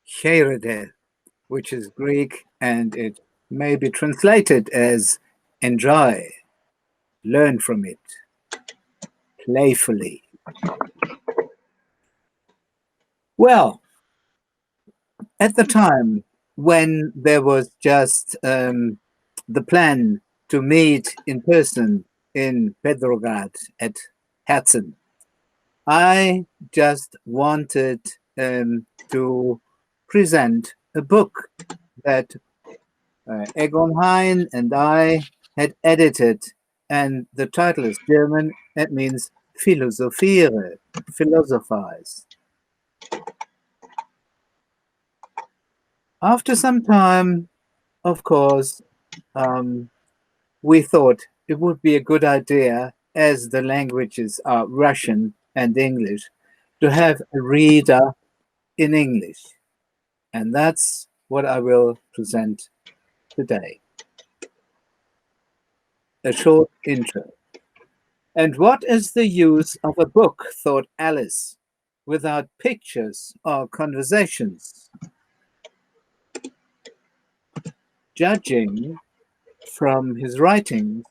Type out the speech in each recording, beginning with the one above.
HERZEN, which is Greek, and it may be translated as enjoy, learn from it, playfully. Well, at the time when there was just the plan to meet in person in Petrograd at HERZEN, I just wanted to present a book that Egon, Hein and I had edited, and the title is German. That means philosophiere, philosophize. After some time, of course, we thought it would be a good idea, as the languages are Russian and English, to have a reader in English. And that's what I will present today. A short intro. And what is the use of a book, thought Alice, without pictures or conversations? Judging from his writings,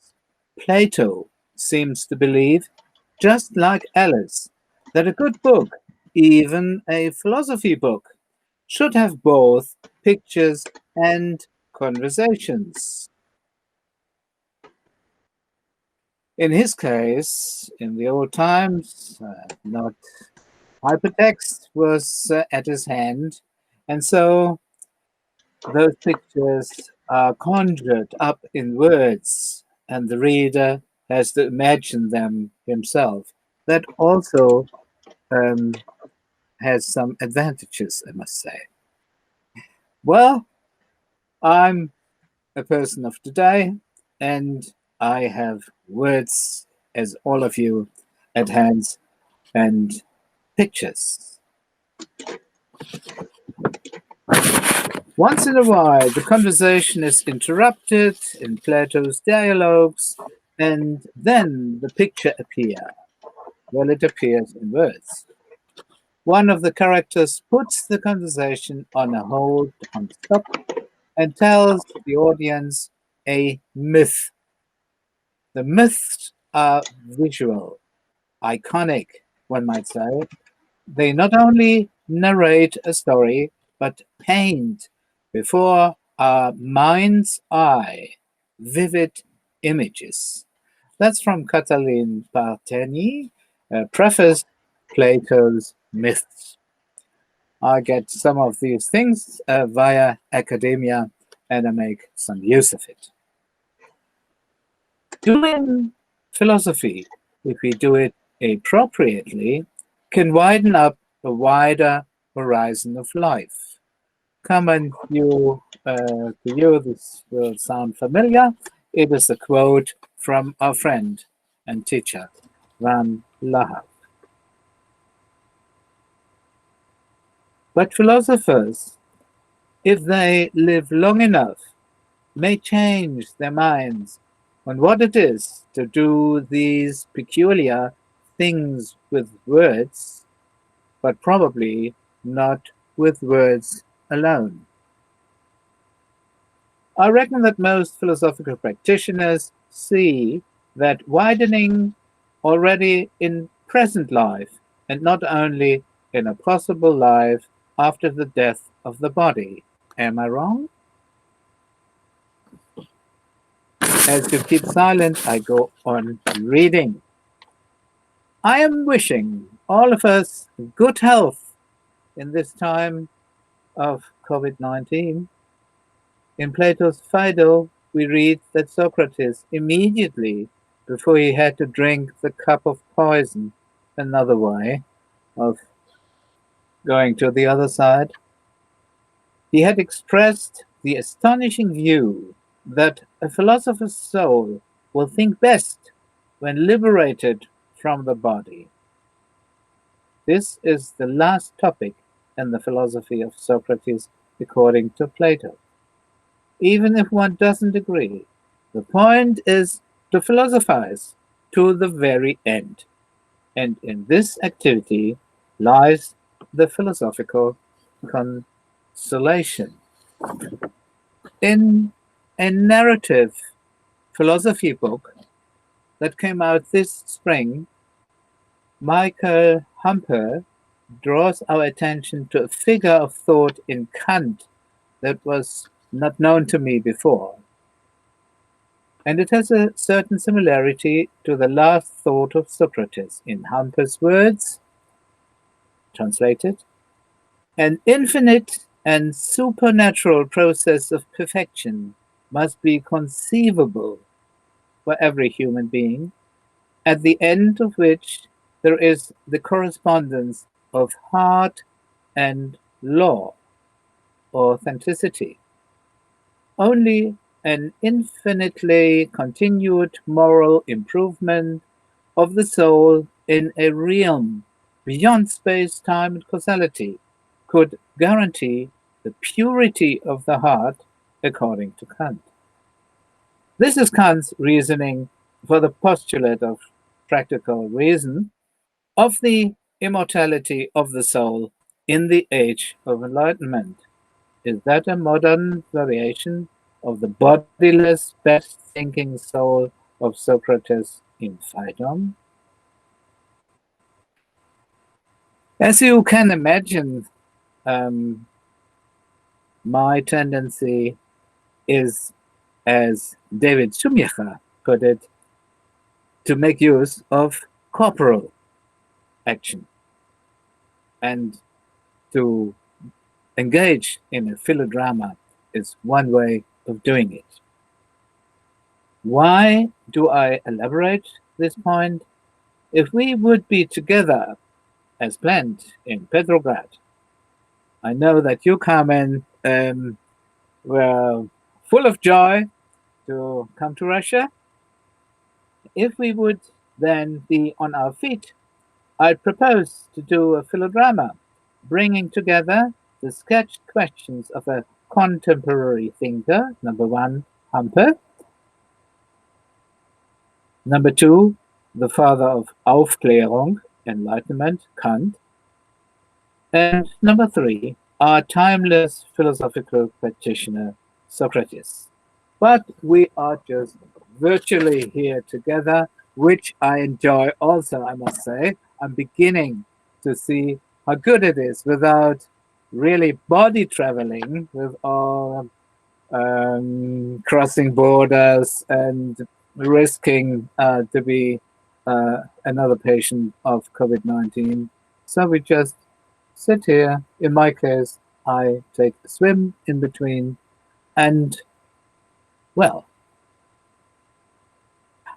Plato seems to believe, just like Alice, that a good book, even a philosophy book, should have both pictures and conversations. In his case, in the old times, not hypertext was at his hand, and so those pictures are conjured up in words, and the reader has to imagine them himself. That also has some advantages, I must say. Well, I'm a person of today, and I have words, as all of you, at hand, and pictures. Once in a while, the conversation is interrupted in Plato's dialogues, and then the picture appears. Well, it appears in words. One of the characters puts the conversation on a hold, on stop, and tells the audience a myth. The myths are visual, iconic, one might say. They not only narrate a story, but paint before our mind's eye vivid images. That's from Katalin Parteni, preface Plato's Myths. I get some of these things via academia, and I make some use of it. Doing philosophy, if we do it appropriately, can widen up a wider horizon of life. Coming to you, this will sound familiar. It is a quote from our friend and teacher, Van Lahav. But philosophers, if they live long enough, may change their minds on what it is to do these peculiar things with words, but probably not with words alone. I reckon that most philosophical practitioners see that widening already in present life, and not only in a possible life after the death of the body. Am I wrong? As you keep silent, I go on reading. I am wishing all of us good health in this time of COVID-19. In Plato's Phaedo, we read that Socrates, immediately before he had to drink the cup of poison, another way of going to the other side, he had expressed the astonishing view that a philosopher's soul will think best when liberated from the body. This is the last topic in the philosophy of Socrates, according to Plato. Even if one doesn't agree, the point is to philosophize to the very end. And in this activity lies the philosophical consolation. In a narrative philosophy book that came out this spring, Michael Hamper draws our attention to a figure of thought in Kant that was not known to me before. And it has a certain similarity to the last thought of Socrates. In Hamper's words, translated, an infinite and supernatural process of perfection must be conceivable for every human being, at the end of which there is the correspondence of heart and law, authenticity. Only an infinitely continued moral improvement of the soul in a realm beyond space, time, and causality could guarantee the purity of the heart, according to Kant. This is Kant's reasoning for the postulate of practical reason of the immortality of the soul in the age of enlightenment. Is that a modern variation of the bodiless, best-thinking soul of Socrates in Phaedon? As you can imagine, my tendency is, as David Shumicha put it, to make use of corporal action and to engage in a PhiloDrama is one way of doing it. Why do I elaborate this point? If we would be together as planned in Petrograd, I know that you, Carmen, were full of joy to come to Russia. If we would then be on our feet, I propose to do a PhiloDrama, bringing together the sketched questions of a contemporary thinker, number one, Hamper, number two, the father of Aufklärung, enlightenment, Kant, and number three, our timeless philosophical practitioner, Socrates. But we are just virtually here together, which I enjoy also, I must say. I'm beginning to see how good it is without really body traveling, with all crossing borders and risking to be another patient of COVID-19. So we just sit here. In my case, I take a swim in between, and well,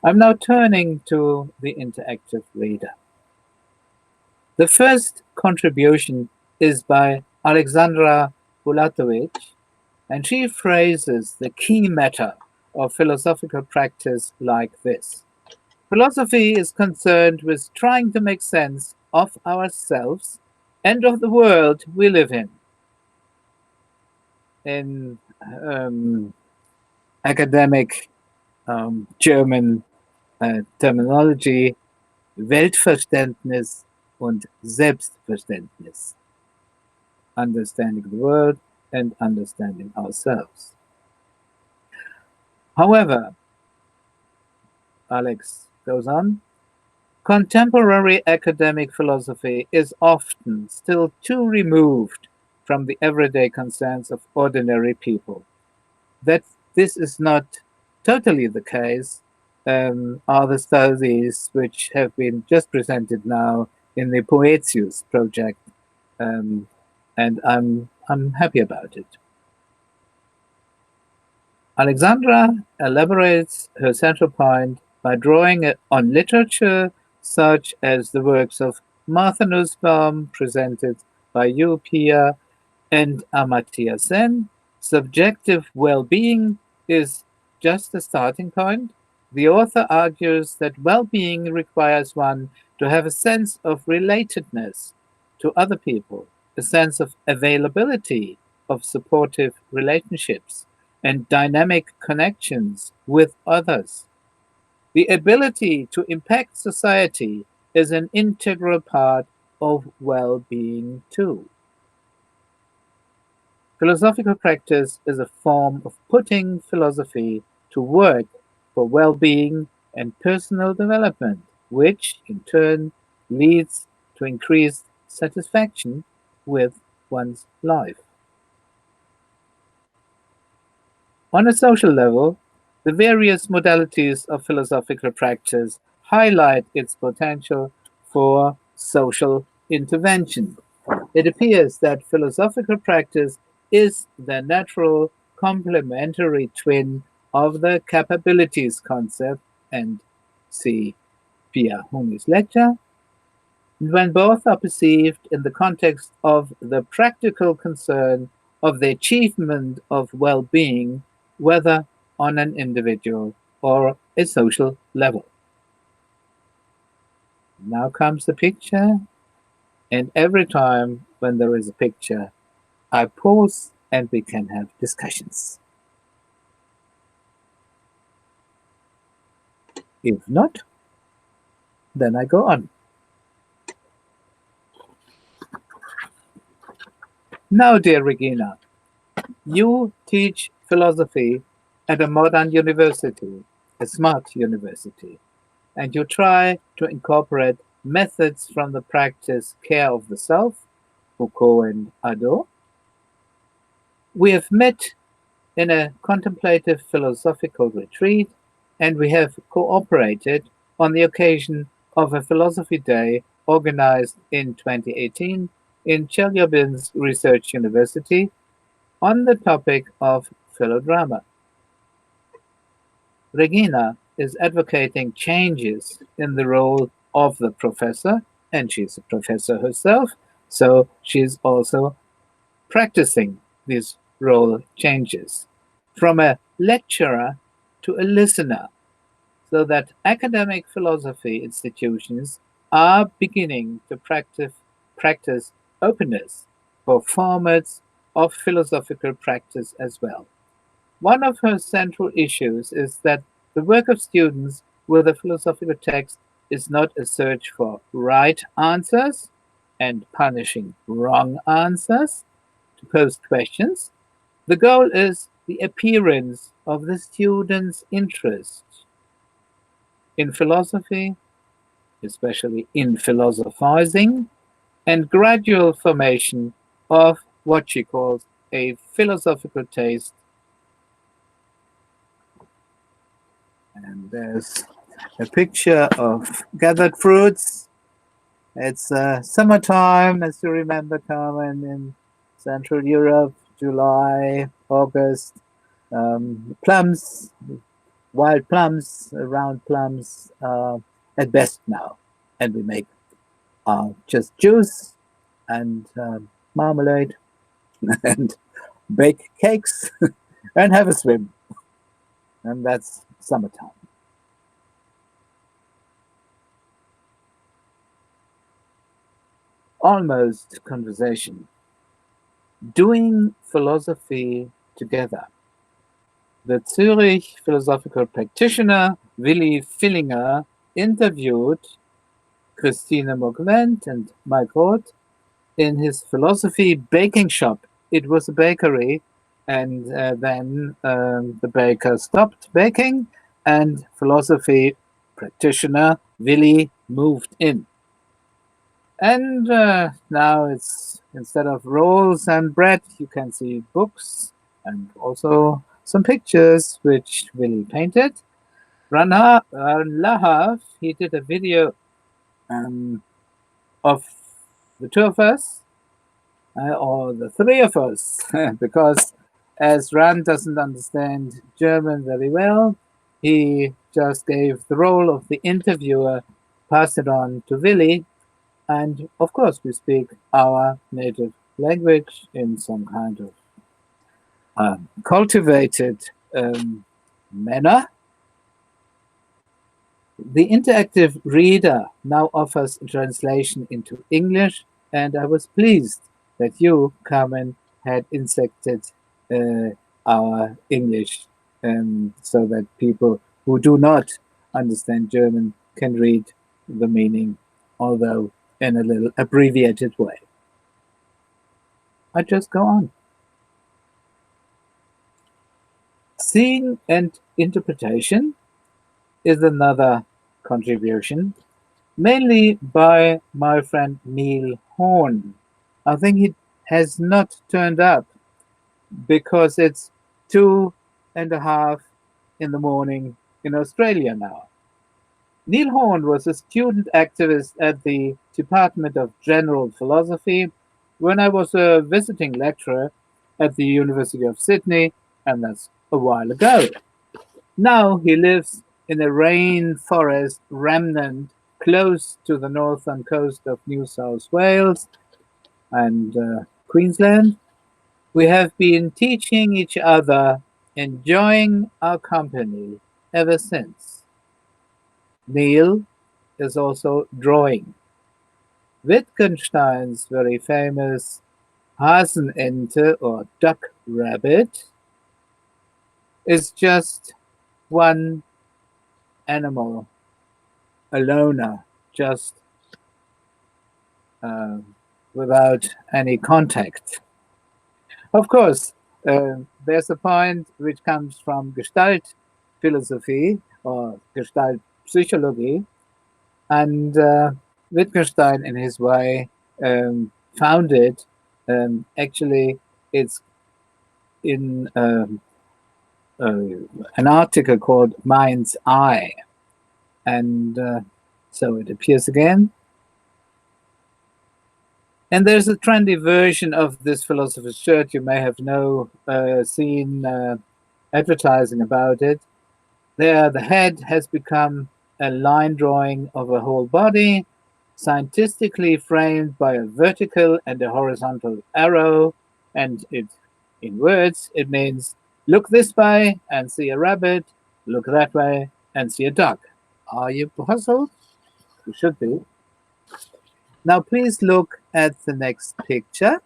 I'm now turning to the interactive reader. The first contribution is by Alexandra Bulatović, and she phrases the key matter of philosophical practice like this. Philosophy is concerned with trying to make sense of ourselves and of the world we live in. In academic German terminology, Weltverständnis und Selbstverständnis. Understanding the world and understanding ourselves. However, Alex goes on, contemporary academic philosophy is often still too removed from the everyday concerns of ordinary people. That this is not totally the case are the studies which have been just presented now in the Poetius project, and I'm happy about it. Alexandra elaborates her central point by drawing on literature such as the works of Martha Nussbaum, presented by you, Pia, and Amartya Sen. Subjective well-being is just a starting point. The author argues that well-being requires one to have a sense of relatedness to other people, a sense of availability of supportive relationships, and dynamic connections with others. The ability to impact society is an integral part of well-being too. Philosophical practice is a form of putting philosophy to work for well-being and personal development, which in turn leads to increased satisfaction with one's life. On a social level, the various modalities of philosophical practice highlight its potential for social intervention. It appears that philosophical practice is the natural complementary twin of the capabilities concept and see Pia Humi's lecture, when both are perceived in the context of the practical concern of the achievement of well-being, whether on an individual or a social level. Now comes the picture, and every time when there is a picture, I pause and we can have discussions. If not, then I go on. Now, dear Regina, you teach philosophy at a modern university, a smart university, and you try to incorporate methods from the practice care of the self, Foucault and Hadot. We have met in a contemplative philosophical retreat, and we have cooperated on the occasion of a philosophy day organized in 2018 in Chelyabinsk Research University on the topic of PhiloDrama. Regina is advocating changes in the role of the professor, and she's a professor herself, so she's also practicing these role changes from a lecturer to a listener, so that academic philosophy institutions are beginning to practice openness for formats of philosophical practice as well. One of her central issues is that the work of students with a philosophical text is not a search for right answers and punishing wrong answers to pose questions. The goal is the appearance of the student's interest in philosophy, especially in philosophizing, and gradual formation of what she calls a philosophical taste. And there's a picture of gathered fruits. It's summertime, as you remember, Carmen, in Central Europe, July, August. Plums, wild plums, round plums, at best now. And we make just juice and marmalade and bake cakes and have a swim. And that's summertime. Almost conversation. Doing philosophy together. The Zurich philosophical practitioner Willi Villinger interviewed Christine Mok-W and Mike Roth in his philosophy baking shop. It was a bakery, and then the baker stopped baking, and philosophy practitioner Willi moved in. And now it's, instead of rolls and bread, you can see books and also some pictures which Willi painted. Lahav, he did a video of the two of us, or the three of us, because as Ran doesn't understand German very well, he just gave the role of the interviewer, passed it on to Willi, and of course we speak our native language in some kind of cultivated manner. The interactive reader now offers a translation into English, and I was pleased that you, Carmen, had inserted our English so that people who do not understand German can read the meaning, although in a little abbreviated way. I just go on. Seeing and interpretation is another contribution, mainly by my friend Neil Horne. I think he has not turned up because it's 2:30 in the morning in Australia now. Neil Horne was a student activist at the Department of General Philosophy when I was a visiting lecturer at the University of Sydney, and that's a while ago. Now he lives in a rainforest remnant close to the northern coast of New South Wales and Queensland. We have been teaching each other, enjoying our company ever since. Neil is also drawing. Wittgenstein's very famous Hasenente or duck rabbit is just one animal, a loner, just without any contact. Of course, there's a point which comes from Gestalt philosophy or Gestalt psychology, and Wittgenstein, in his way, found it. Actually, it's in an article called Mind's Eye, and so it appears again. And there's a trendy version of this philosopher's shirt. You may have seen advertising about it. There, the head has become a line drawing of a whole body, scientifically framed by a vertical and a horizontal arrow. And in words, it means look this way and see a rabbit, look that way and see a duck. Are you puzzled? You should be. Now, please look at the next picture.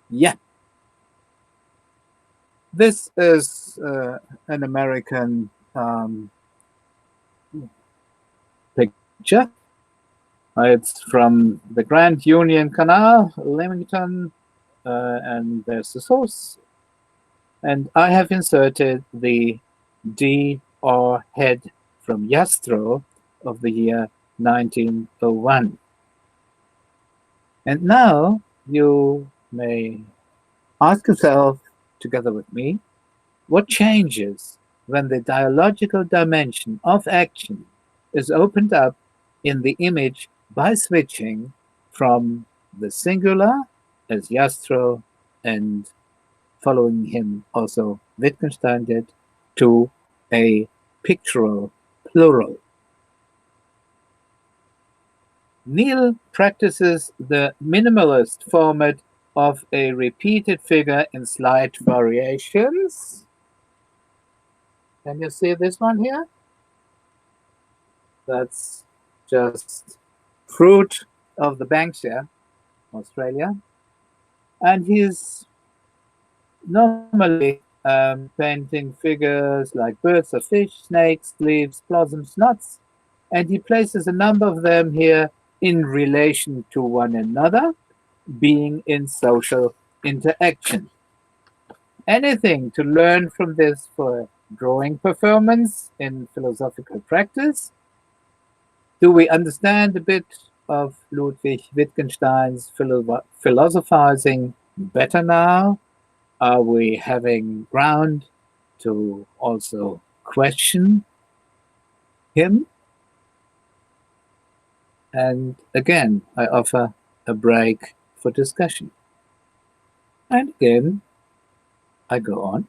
Yeah. This is an American picture. It's from the Grand Union Canal, Leamington, and there's the source. And I have inserted the D or head from Jastrow of the year 1901. And now you may ask yourself, together with me, what changes when the dialogical dimension of action is opened up in the image by switching from the singular, as Jastrow and following him also Wittgenstein did, to a pictorial plural. Neil practices the minimalist format of a repeated figure in slight variations. Can you see this one here? That's just fruit of the Banksia, Australia. And he's normally painting figures like birds or fish, snakes, leaves, blossoms, nuts. And he places a number of them here in relation to one another, being in social interaction. Anything to learn from this for drawing performance in philosophical practice? Do we understand a bit of Ludwig Wittgenstein's philosophizing better now? Are we having ground to also question him? And again, I offer a break for discussion. And again, I go on.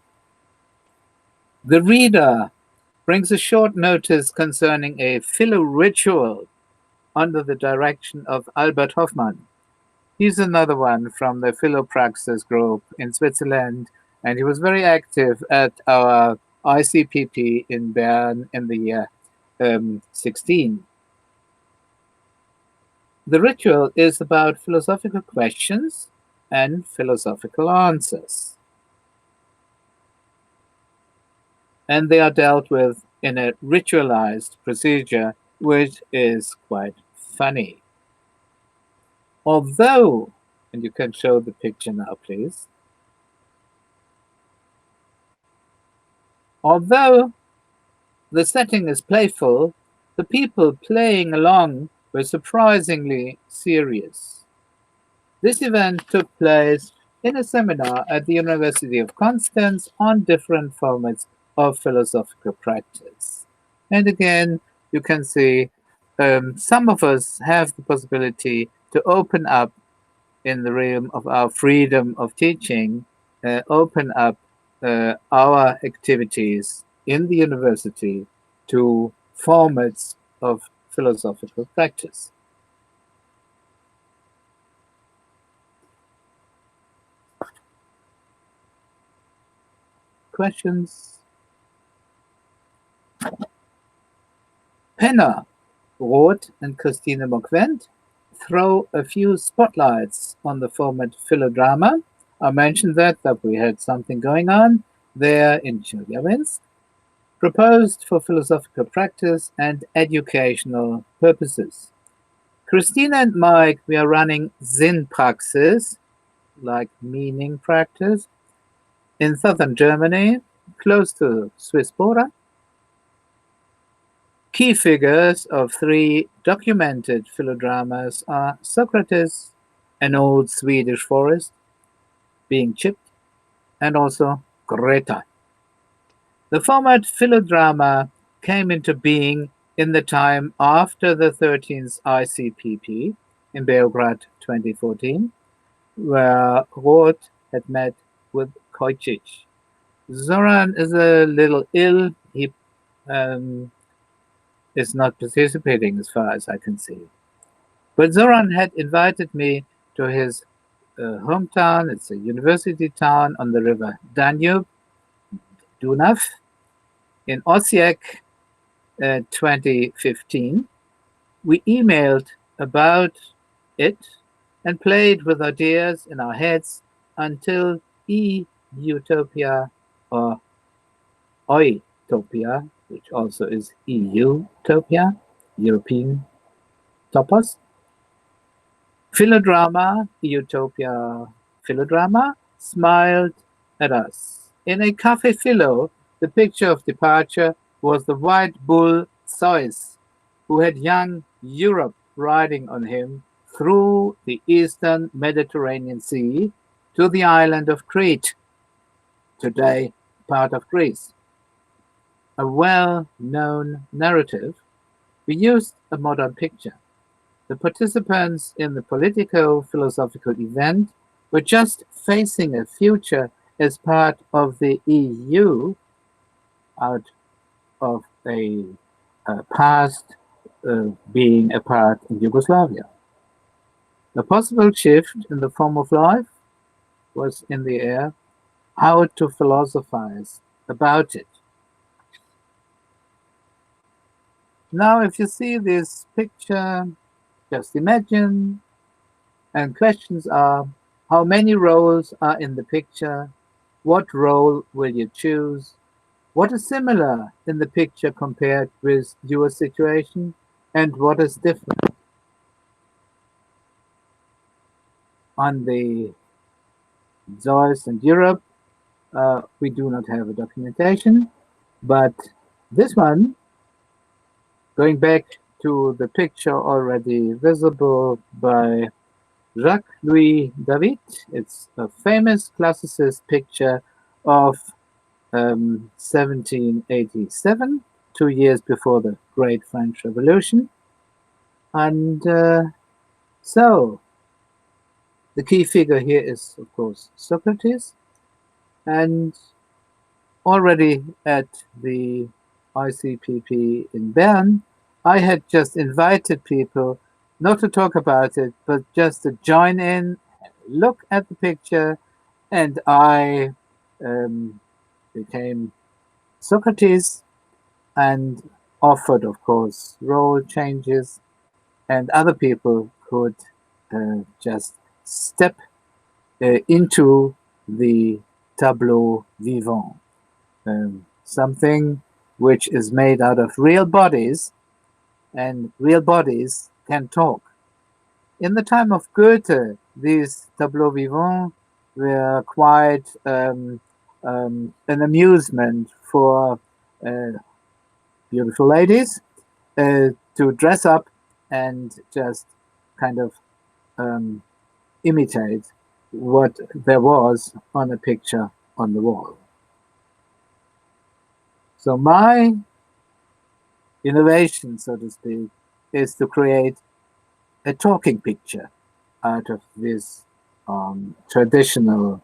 The reader brings a short notice concerning a Philo ritual under the direction of Albert Hofmann. He's another one from the Philo Praxis group in Switzerland, and he was very active at our ICPP in Bern in the year 16. The ritual is about philosophical questions and philosophical answers. And they are dealt with in a ritualized procedure, which is quite funny. Although, and you can show the picture now, please, Although the setting is playful, the people playing along were surprisingly serious. This event took place in a seminar at the University of Constance on different formats of philosophical practice. And again, you can see some of us have the possibility to open up in the realm of our freedom of teaching, open up our activities in the university to formats of philosophical practice. Questions? Penner, Roth, and Christine Mok-Wendt throw a few spotlights on the format PhiloDrama. I mentioned that we had something going on there in Chelyabinsk, proposed for philosophical practice and educational purposes. Christina and Mike, we are running Sinnpraxis, like meaning practice, in southern Germany, close to Swiss border. Key figures of 3 documented philodramas are Socrates, an old Swedish forest being chipped, and also Greta. The format philodrama came into being in the time after the 13th ICPP in Belgrade 2014, where Roth had met with Kojčić. Zoran is a little ill. He is not participating as far as I can see. But Zoran had invited me to his hometown. It's a university town on the river Danube, Dunav, in Osijek, 2015. We emailed about it and played with ideas in our heads until E-Utopia or Oitopia, which also is EU-topia, European topos. PhiloDrama, Utopia PhiloDrama, smiled at us. In a Café Philo, the picture of departure was the white bull Zeus, who had young Europe riding on him through the eastern Mediterranean Sea to the island of Crete, today part of Greece. A well-known narrative, we used a modern picture. The participants in the politico-philosophical event were just facing a future as part of the EU out of a past being a part in Yugoslavia. A possible shift in the form of life was in the air. How to philosophize about it. Now, if you see this picture, just imagine, and questions are, how many roles are in the picture? What role will you choose? What is similar in the picture compared with your situation? And what is different? On the Zeus and Europe, we do not have a documentation, but this one, going back to the picture already visible by Jacques-Louis David, it's a famous classicist picture of 1787, 2 years before the Great French Revolution. And so the key figure here is, of course, Socrates. And already at the ICPP in Bern, I had just invited people not to talk about it, but just to join in, look at the picture, and I became Socrates and offered, of course, role changes, and other people could just step into the tableau vivant, something which is made out of real bodies, and real bodies can talk. In the time of Goethe, these tableaux vivants were quite an amusement for beautiful ladies to dress up and just kind of imitate what there was on a picture on the wall. So my innovation, so to speak, is to create a talking picture out of this traditional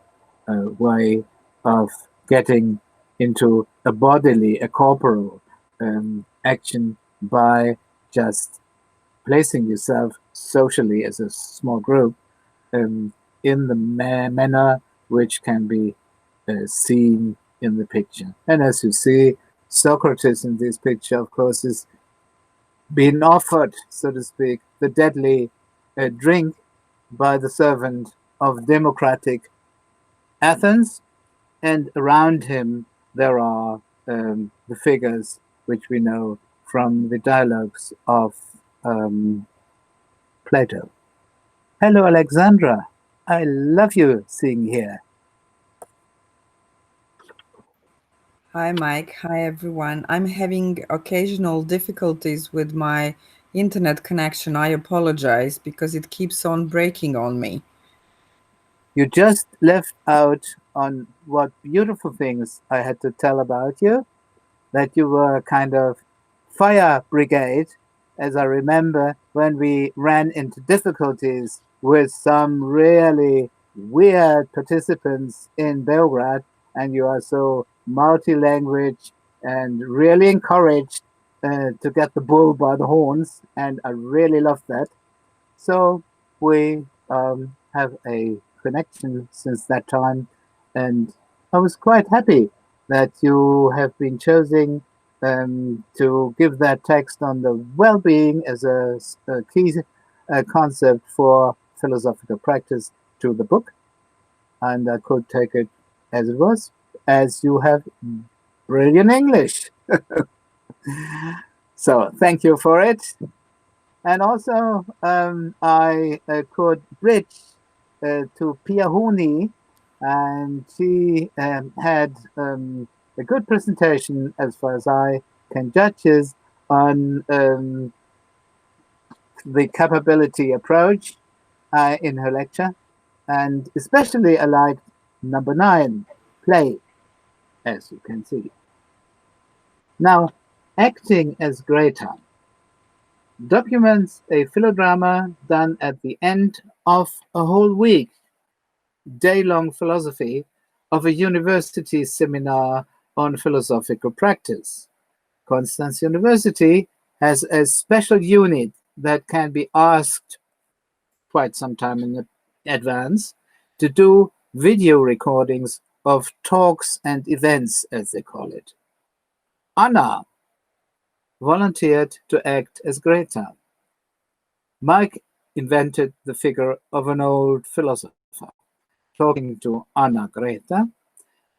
way of getting into a bodily, a corporal action by just placing yourself socially as a small group in the manner which can be seen in the picture. And as you see, Socrates in this picture, of course, is being offered, so to speak, the deadly drink by the servant of democratic Athens, and around him there are the figures which we know from the dialogues of Plato. Hello, Alexandra. I love you seeing here. Hi, Mike. Hi, everyone. I'm having occasional difficulties with my internet connection. I apologize because it keeps on breaking on me. You just left out on what beautiful things I had to tell about you, that you were kind of fire brigade, as I remember when we ran into difficulties with some really weird participants in Belgrade, and you are so multi-language and really encouraged to get the bull by the horns, and I really love that. So we have a connection since that time, and I was quite happy that you have been choosing to give that text on the well-being as a key concept for philosophical practice to the book, and I could take it as it was, as you have brilliant English. So thank you for it. And also, I could bridge to Pia Huni, and she had a good presentation, as far as I can judge, is on the capability approach in her lecture. And especially I liked number 9, play, as you can see. Now, acting as Greta documents a PhiloDrama done at the end of a whole week, day-long philosophy of a university seminar on philosophical practice. Constance University has a special unit that can be asked quite some time in advance to do video recordings of talks and events, as they call it. Anna volunteered to act as Greta. Mike invented the figure of an old philosopher talking to Anna Greta,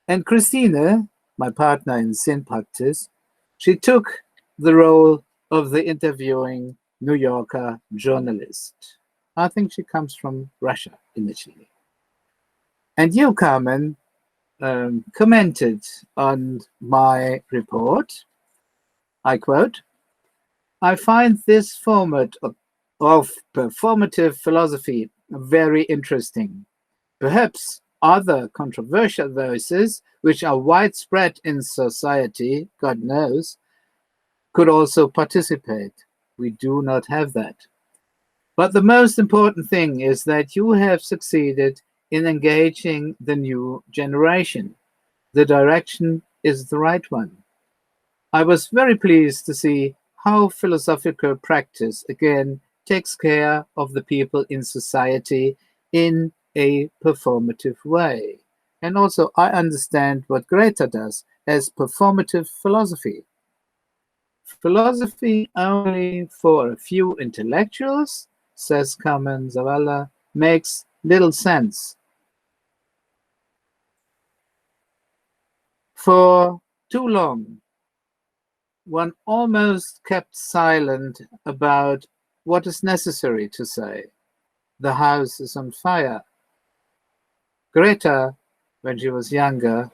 and Christine, my partner in sin practice, she took the role of the interviewing New Yorker journalist. I think she comes from Russia initially. And you, Carmen, commented on my report. I quote, "I find this format of performative philosophy very interesting. Perhaps other controversial voices, which are widespread in society, God knows, could also participate. We do not have that. But the most important thing is that you have succeeded in engaging the new generation. The direction is the right one. I was very pleased to see how philosophical practice again takes care of the people in society in a performative way. And also, I understand what Greta does as performative philosophy. Philosophy only for a few intellectuals, says Carmen Zavala, makes little sense. For too long, one almost kept silent about what is necessary to say. The house is on fire. Greta, when she was younger,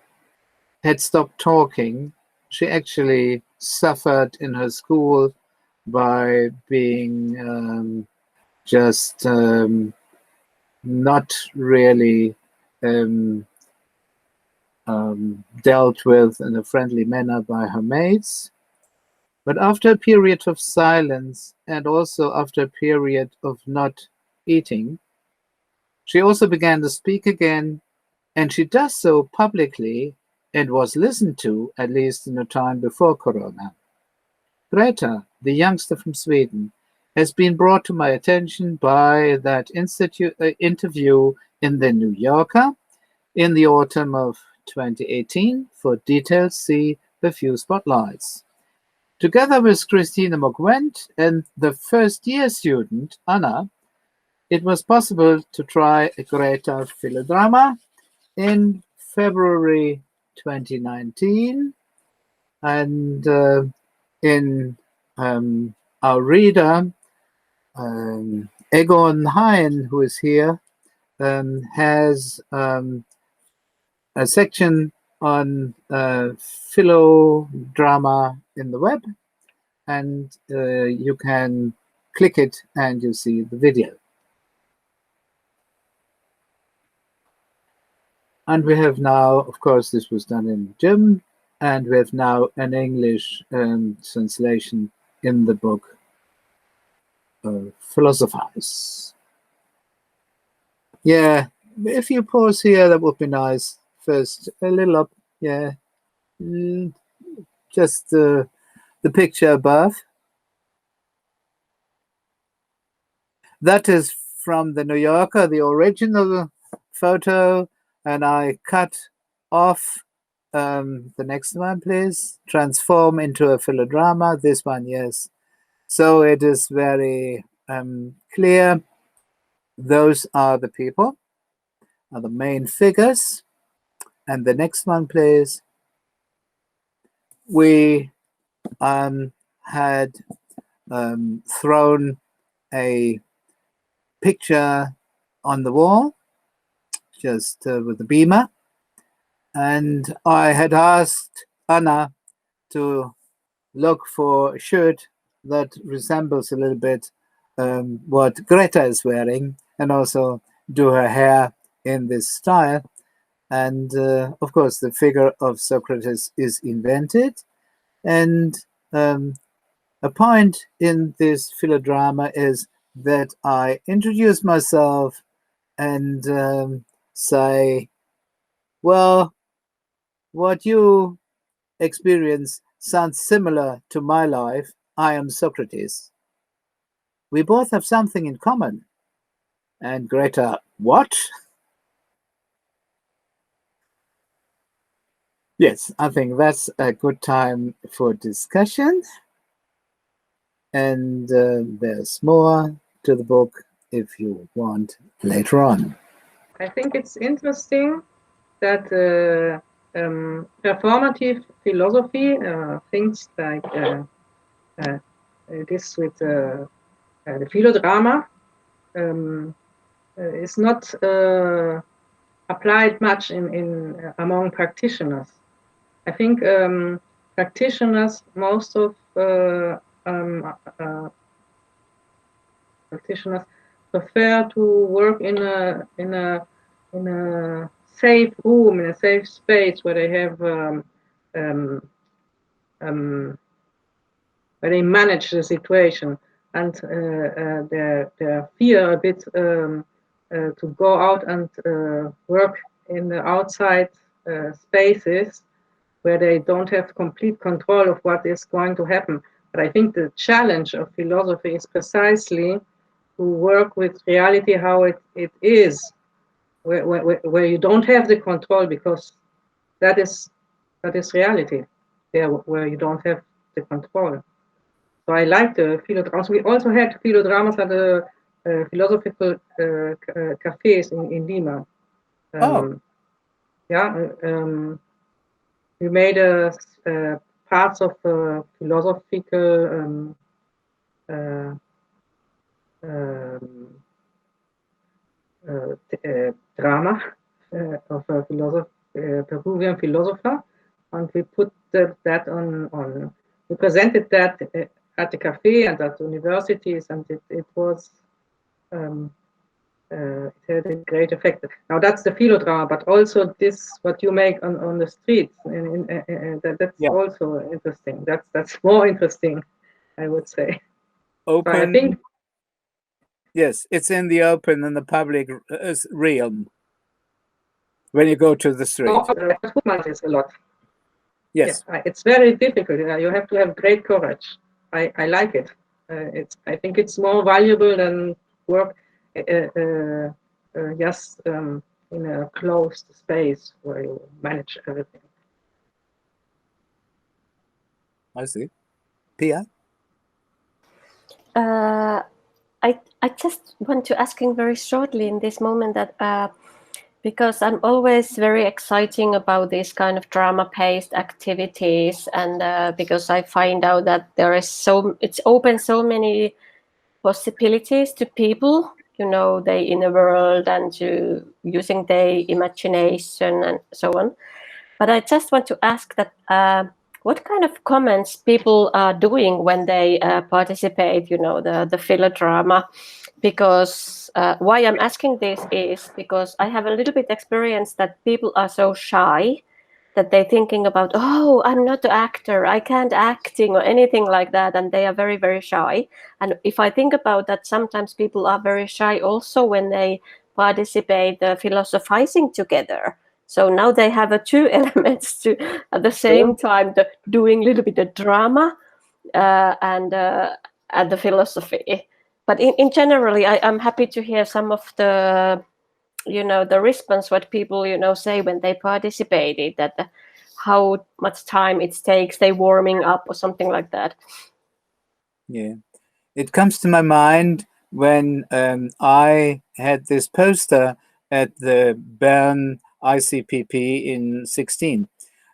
had stopped talking. She actually suffered in her school by being just not really dealt with in a friendly manner by her mates. But after a period of silence and also after a period of not eating, she also began to speak again, and she does so publicly and was listened to, at least in the time before Corona. Greta, the youngster from Sweden, has been brought to my attention by that interview in the New Yorker in the autumn of 2018. For details, see the few spotlights. Together with Christina Mok-W and the first-year student, Anna, it was possible to try a Greta PhiloDrama in February 2019. And in our reader, Egon Hein, who is here, has a section on PhiloDrama in the web, and you can click it and you see the video. And we have now, of course, this was done in German, and we have now an English translation in the book Philosophize. Yeah, if you pause here, that would be nice. First, a little up, yeah. Just the picture above. That is from the New Yorker, the original photo, and I cut off the next one, please. Transform into a PhiloDrama. This one, yes. So it is very clear. Those are the people, are the main figures. And the next one, please. We had thrown a picture on the wall, just with the beamer. And I had asked Anna to look for a shirt that resembles a little bit what Greta is wearing, and also do her hair in this style. And of course, the figure of Socrates is invented. And a point in this PhiloDrama is that I introduce myself and say, well, what you experience sounds similar to my life. I am Socrates. We both have something in common. And Greta, what? Yes, I think that's a good time for discussion. And there's more to the book if you want later on. I think it's interesting that performative philosophy, things like this with the PhiloDrama, is not applied much in among practitioners. I think practitioners, most of practitioners prefer to work in a safe room, in a safe space where they have where they manage the situation, and their fear a bit to go out and work in the outside spaces where they don't have complete control of what is going to happen. But I think the challenge of philosophy is precisely to work with reality how it is, where you don't have the control, because that is reality, there where you don't have the control. So I like the PhiloDramas. We also had PhiloDramas at the philosophical cafes in Lima. Yeah, we made parts of philosophical drama of a Peruvian philosopher and we put that on. We presented that at the cafe and at universities, and it was. It had a great effect. Now that's the PhiloDrama, but also this what you make on the streets, that's also interesting. That's more interesting, I would say. Open. I think yes, it's in the open in the public realm. When you go to the street, Hofmann is a lot. Yes, yeah, it's very difficult. You have to have great courage. I like it. I think it's more valuable than work. Just in a closed space where you manage everything. I see. Pia? I just want to asking very shortly in this moment that because I'm always very exciting about these kind of drama-based activities, and because I find out that there is it's open so many possibilities to people, you know, they in the world and to using their imagination and so on. But I just want to ask that what kind of comments people are doing when they participate, you know, the PhiloDrama, because why I'm asking this is because I have a little bit experience that people are so shy that they're thinking about, oh, I'm not an actor, I can't acting or anything like that, and they are very, very shy. And if I think about that, sometimes people are very shy also when they participate philosophizing together. So now they have two elements to at the same time doing a little bit of drama and the philosophy. But in generally, I'm happy to hear some of the, you know, the response what people, you know, say when they participated, that how much time it takes, they warming up or something like that. Yeah, it comes to my mind when I had this poster at the Bern ICPP in 16,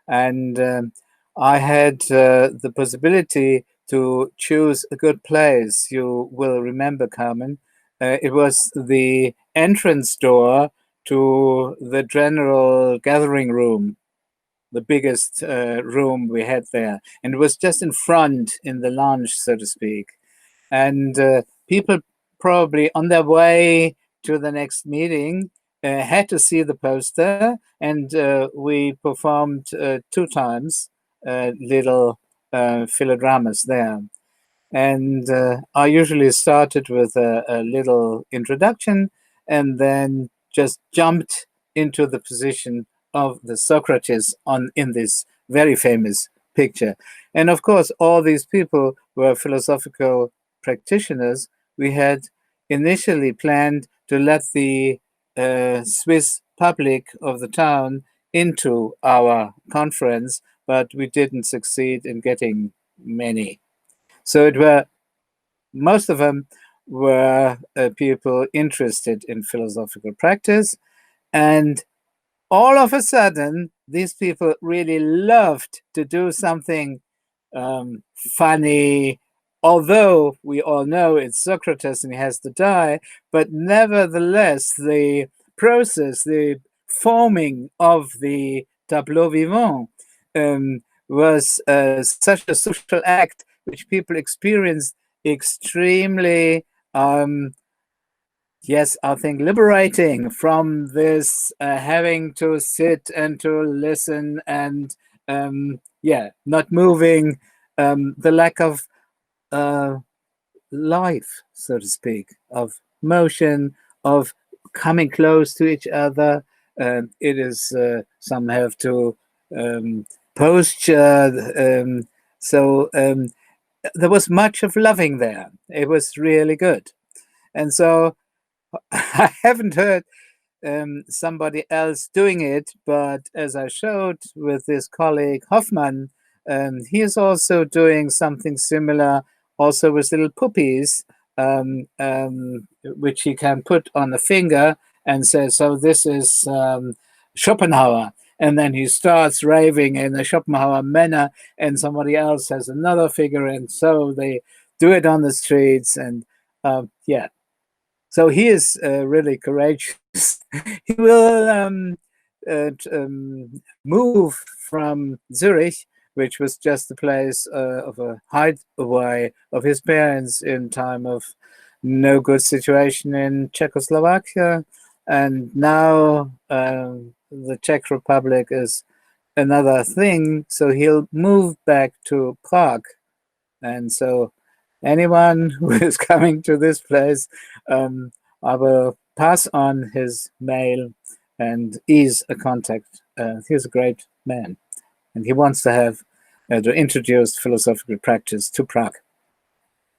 and I had the possibility to choose a good place. You will remember, Carmen. It was the entrance door to the general gathering room, the biggest room we had there. And it was just in front in the lounge, so to speak. And people probably on their way to the next meeting had to see the poster. And we performed 2 times little philodramas there. And I usually started with a little introduction and then just jumped into the position of the Socrates in this very famous picture. And of course, all these people were philosophical practitioners. We had initially planned to let the Swiss public of the town into our conference, but we didn't succeed in getting many. So most of them were people interested in philosophical practice. And all of a sudden, these people really loved to do something funny, although we all know it's Socrates and he has to die, but nevertheless, the process, the forming of the tableau vivant was such a social act which people experienced extremely, yes, I think liberating from this having to sit and to listen and, not moving, the lack of life, so to speak, of motion, of coming close to each other. It is, some have to posture, so there was much of loving there. It was really good. And so I haven't heard somebody else doing it, but as I showed with this colleague Hofmann, he is also doing something similar, also with little puppies, which he can put on the finger and say, so this is Schopenhauer. And then he starts raving in the Schopenhauer manner, and somebody else has another figure, and so they do it on the streets. And so he is really courageous. He will move from Zurich, which was just a place of a hideaway of his parents in time of no good situation in Czechoslovakia, and now the Czech Republic is another thing, so he'll move back to Prague. And so anyone who is coming to this place, I will pass on his mail and ease a contact. He's a great man, and he wants to have to introduce philosophical practice to Prague.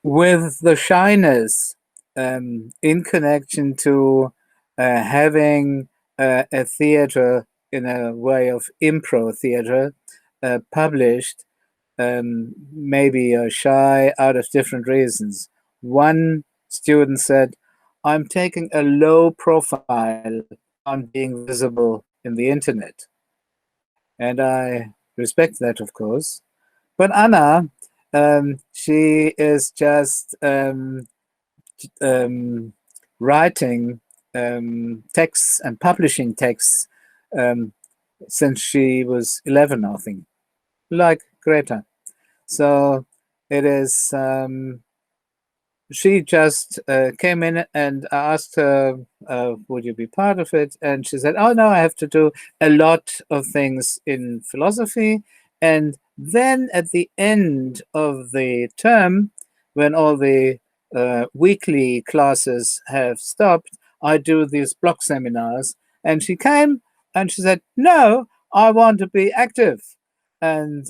With the shyness in connection to having a theater in a way of improv theater published, maybe shy out of different reasons. One student said, I'm taking a low profile on being visible in the internet. And I respect that, of course. But Anna, she is just writing texts and publishing texts since she was 11, I think, like Greta. So it is, she just came in and I asked her, would you be part of it? And she said, oh no, I have to do a lot of things in philosophy. And then at the end of the term, when all the weekly classes have stopped, I do these block seminars. And she came and she said, no, I want to be active. And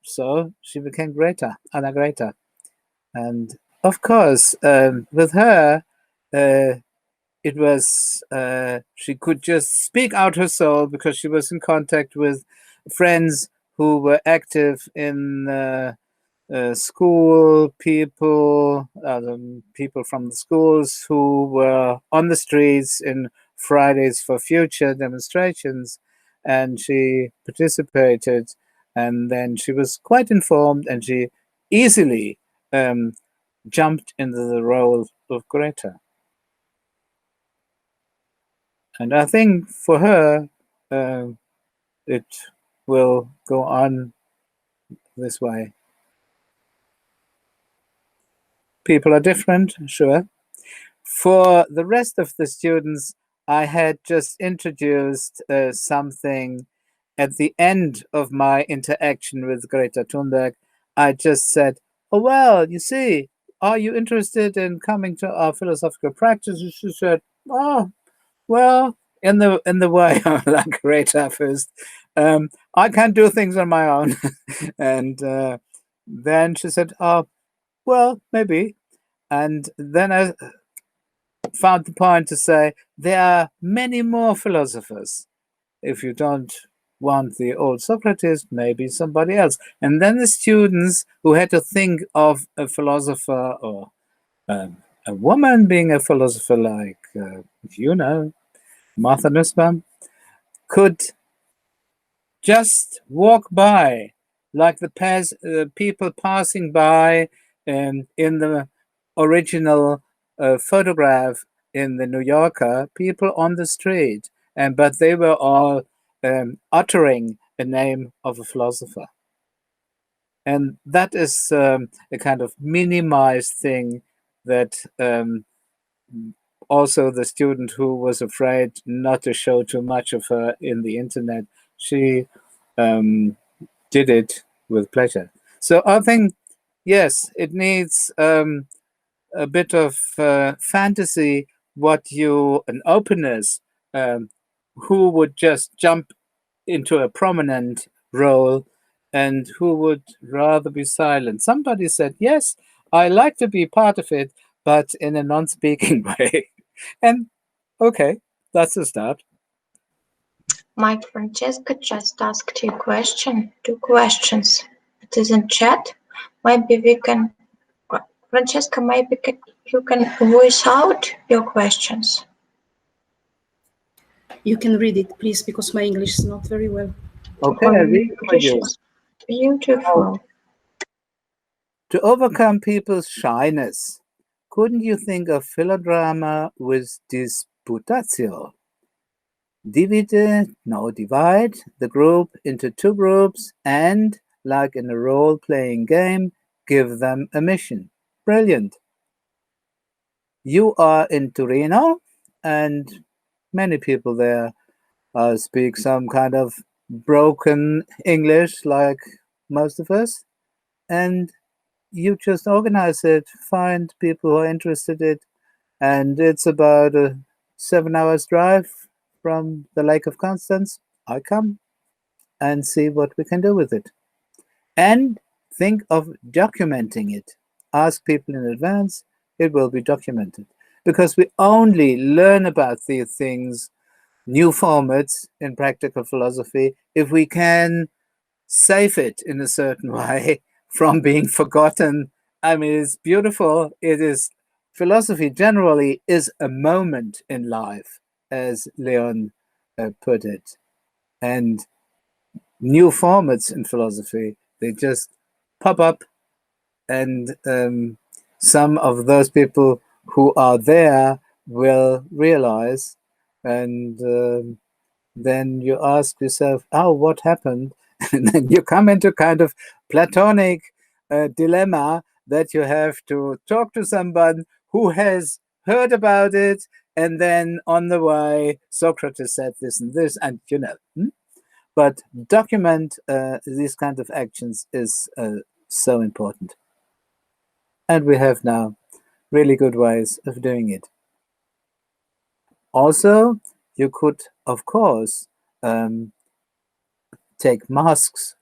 so she became Greta, Anna Greta. And of course, with her, it was, she could just speak out her soul because she was in contact with friends who were active in school, people from the schools who were on the streets in Fridays for Future demonstrations. And she participated. And then she was quite informed and she easily jumped into the role of Greta. And I think for her, it will go on this way. People are different, sure. For the rest of the students, I had just introduced something at the end of my interaction with Greta Thunberg. I just said, oh, well, you see, are you interested in coming to our philosophical practice? And she said, oh, well, in the way like Greta first, I can do things on my own. And then she said, oh, well, maybe. And then I found the point to say, there are many more philosophers. If you don't want the old Socrates, maybe somebody else. And then the students who had to think of a philosopher or a woman being a philosopher, like, Martha Nussbaum, could just walk by, like the people passing by in the original photograph in the New Yorker, people on the street, but they were all uttering a name of a philosopher. And that is a kind of minimized thing that also the student who was afraid not to show too much of her in the internet, she did it with pleasure. So I think, yes, it needs a bit of fantasy, an openness, who would just jump into a prominent role and who would rather be silent. Somebody said, yes, I like to be part of it, but in a non-speaking way. And okay, that's a start. Mike, Francesca just asked you two questions. It is in chat. Maybe we can, Francesca, maybe you can voice out your questions. You can read it, please, because my English is not very well. Okay, I read for you. Beautiful. To overcome people's shyness, couldn't you think of PhiloDrama with disputatio? divide the group into 2 groups and, like in a role-playing game, give them a mission. Brilliant. You are in Torino, and many people there speak some kind of broken English, like most of us, and you just organize it, find people who are interested in it, and it's about a 7 hours drive from the Lake of Constance. I come and see what we can do with it. And think of documenting it. Ask people in advance, it will be documented. Because we only learn about these things, new formats in practical philosophy, if we can save it in a certain way from being forgotten. I mean, it's beautiful. It is, philosophy generally is a moment in life, as Leon put it. And new formats in philosophy, they just pop up, and some of those people who are there will realize, and then you ask yourself, oh, what happened? And then you come into kind of Platonic dilemma that you have to talk to someone who has heard about it, and then on the way, Socrates said this and this, and you know. But document these kind of actions is so important. And we have now really good ways of doing it. Also, you could, of course, take masks.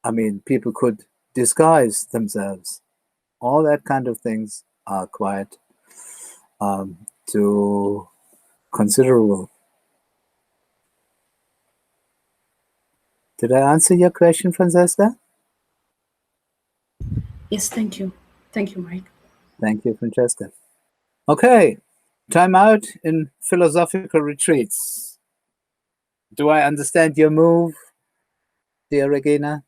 I mean, people could disguise themselves. All that kind of things are quite too considerable. Did I answer your question, Francesca? Yes, thank you. Thank you, Mike. Thank you, Francesca. Okay, time out in philosophical retreats. Do I understand your move, dear Regina?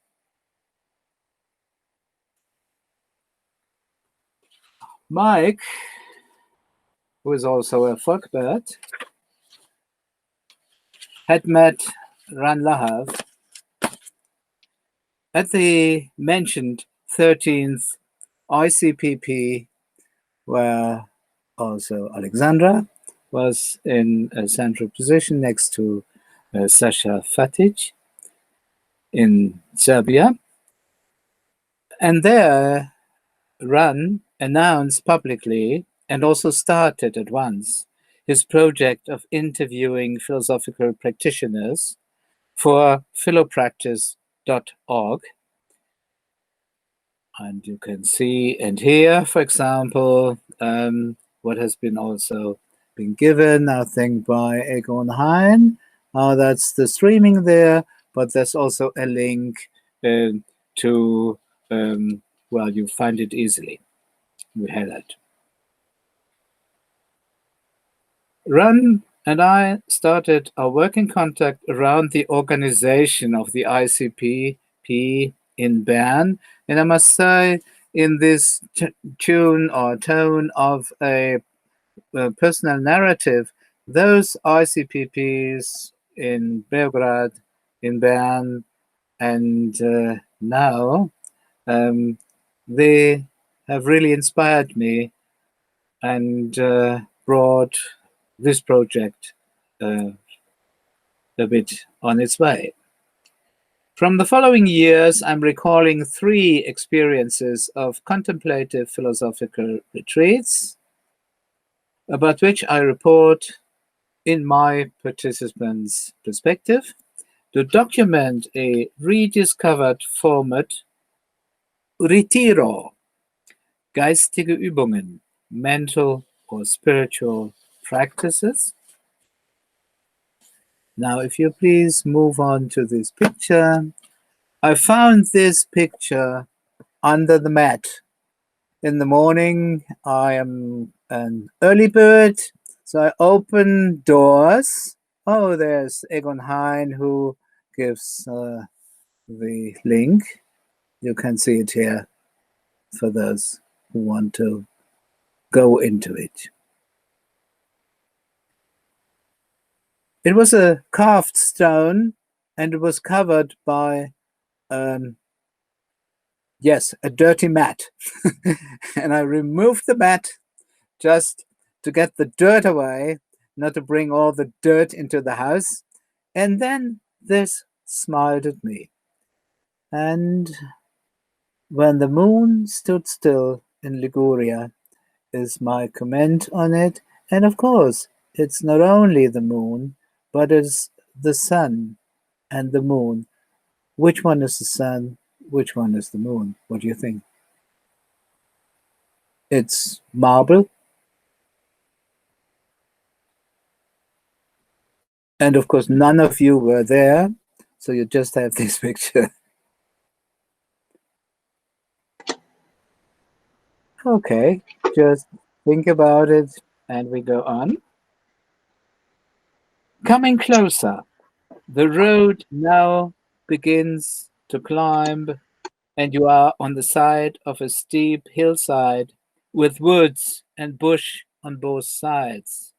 Mike, who is also a folkbird, had met Ran Lahav at the mentioned 13th ICPP, where also Alexandra was in a central position next to Sasha Fatic in Serbia. And there, Ran announced publicly and also started at once his project of interviewing philosophical practitioners for philopractice.org. And you can see and hear, for example, what has been also been given, I think, by Egon Hein. That's the streaming there, but there's also a link to, well, you find it easily. We had it. Ran and I started our working contact around the organization of the ICPP in Bern. And I must say, in this tune or tone of a personal narrative, those ICPPs in Belgrade, in Bern, and now, they have really inspired me and brought this project a bit on its way. From the following years, I'm recalling 3 experiences of contemplative philosophical retreats, about which I report in my participants' perspective, to document a rediscovered format, Retiro, geistige Übungen, mental or spiritual practices. Now, if you please move on to this picture. I found this picture under the mat. In the morning, I am an early bird, so I open doors. Oh, there's Egon Hein who gives the link. You can see it here for those who want to go into it. It was a carved stone, and it was covered by, yes, a dirty mat. And I removed the mat just to get the dirt away, not to bring all the dirt into the house. And then this smiled at me. And when the moon stood still in Liguria is my comment on it. And of course, it's not only the moon, but it's the sun and the moon. Which one is the sun? Which one is the moon? What do you think? It's marble. And of course, none of you were there, so you just have this picture. Okay, just think about it, and we go on. Coming closer, the road now begins to climb, and you are on the side of a steep hillside with woods and bush on both sides.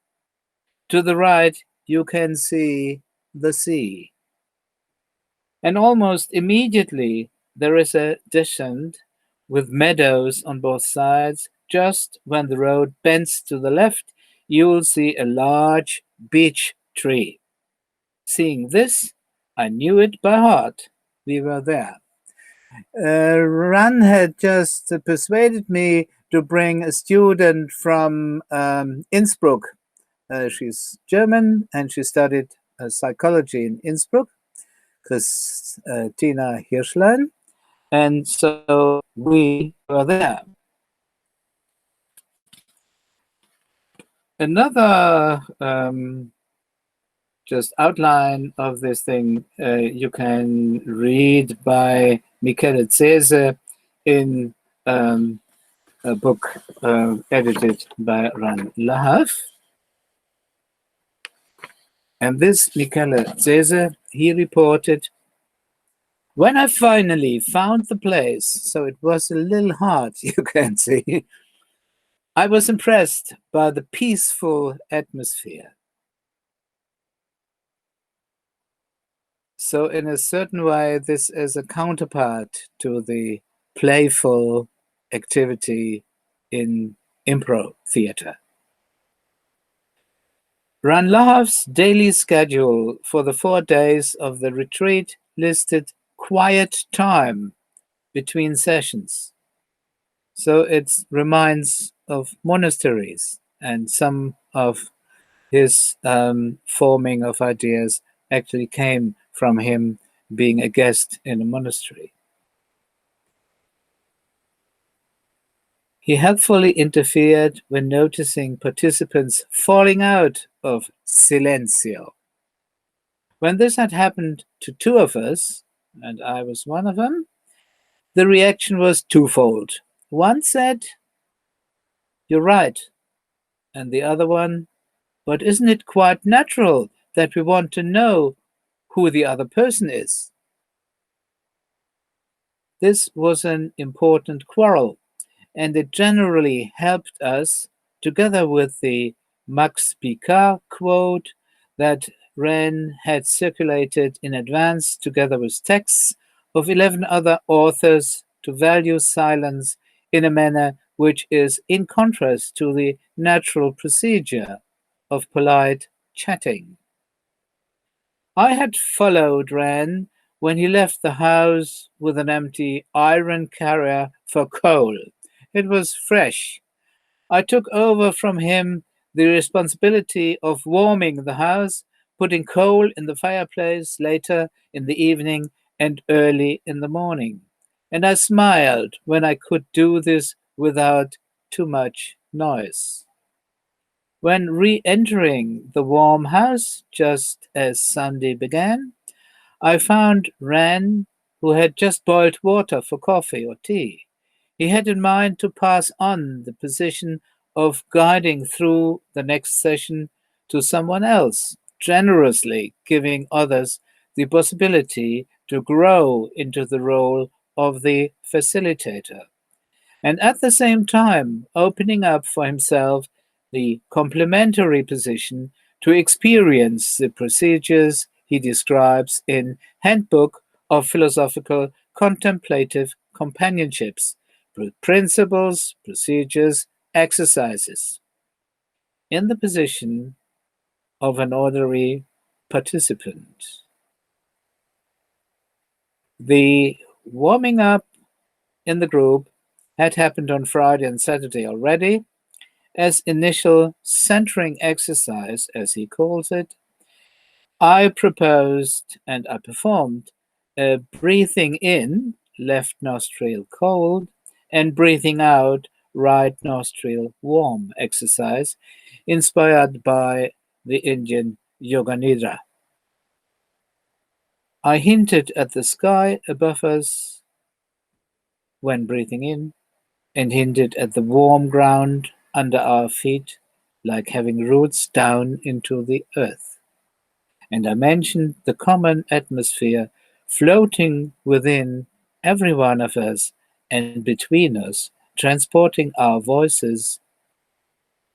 To the right, you can see the sea. And almost immediately, there is a descent with meadows on both sides. Just when the road bends to the left, you'll see a large beech tree. Seeing this, I knew it by heart. We were there. Ran had just persuaded me to bring a student from Innsbruck. She's German, and she studied psychology in Innsbruck, Christina Hirschlein, and so we were there. Another just outline of this thing you can read by Michele Zese in a book edited by Ran Lahav. And this Michele Zese, he reported, when I finally found the place, so it was a little hard, you can see, I was impressed by the peaceful atmosphere. So in a certain way, this is a counterpart to the playful activity in improv theater. Ran Lahav's daily schedule for the 4 days of the retreat listed quiet time between sessions. So it reminds of monasteries, and some of his forming of ideas actually came from him being a guest in a monastery. He helpfully interfered when noticing participants falling out of silencio. When this had happened to 2 of us, and I was one of them, the reaction was twofold. One said, "You're right," and the other one, "But isn't it quite natural that we want to know who the other person is?" This was an important quarrel, and it generally helped us, together with the Max Picard quote that Ren had circulated in advance together with texts of 11 other authors, to value silence in a manner which is in contrast to the natural procedure of polite chatting. I had followed Ren when he left the house with an empty iron carrier for coal. It was fresh. I took over from him the responsibility of warming the house, putting coal in the fireplace later in the evening and early in the morning. And I smiled when I could do this without too much noise. When re-entering the warm house, just as Sunday began, I found Ran, who had just boiled water for coffee or tea. He had in mind to pass on the position of guiding through the next session to someone else, generously giving others the possibility to grow into the role of the facilitator, and at the same time opening up for himself the complementary position to experience the procedures he describes in Handbook of Philosophical Contemplative Companionships, Principles, Procedures, Exercises, in the position of an ordinary participant. The warming up in the group had happened on Friday and Saturday already. As initial centering exercise, as he calls it, I proposed and I performed a breathing in, left nostril cold, and breathing out, right nostril warm exercise, inspired by the Indian Yoga Nidra. I hinted at the sky above us when breathing in, and hinted at the warm ground under our feet, like having roots down into the earth. And I mentioned the common atmosphere floating within every one of us and between us, transporting our voices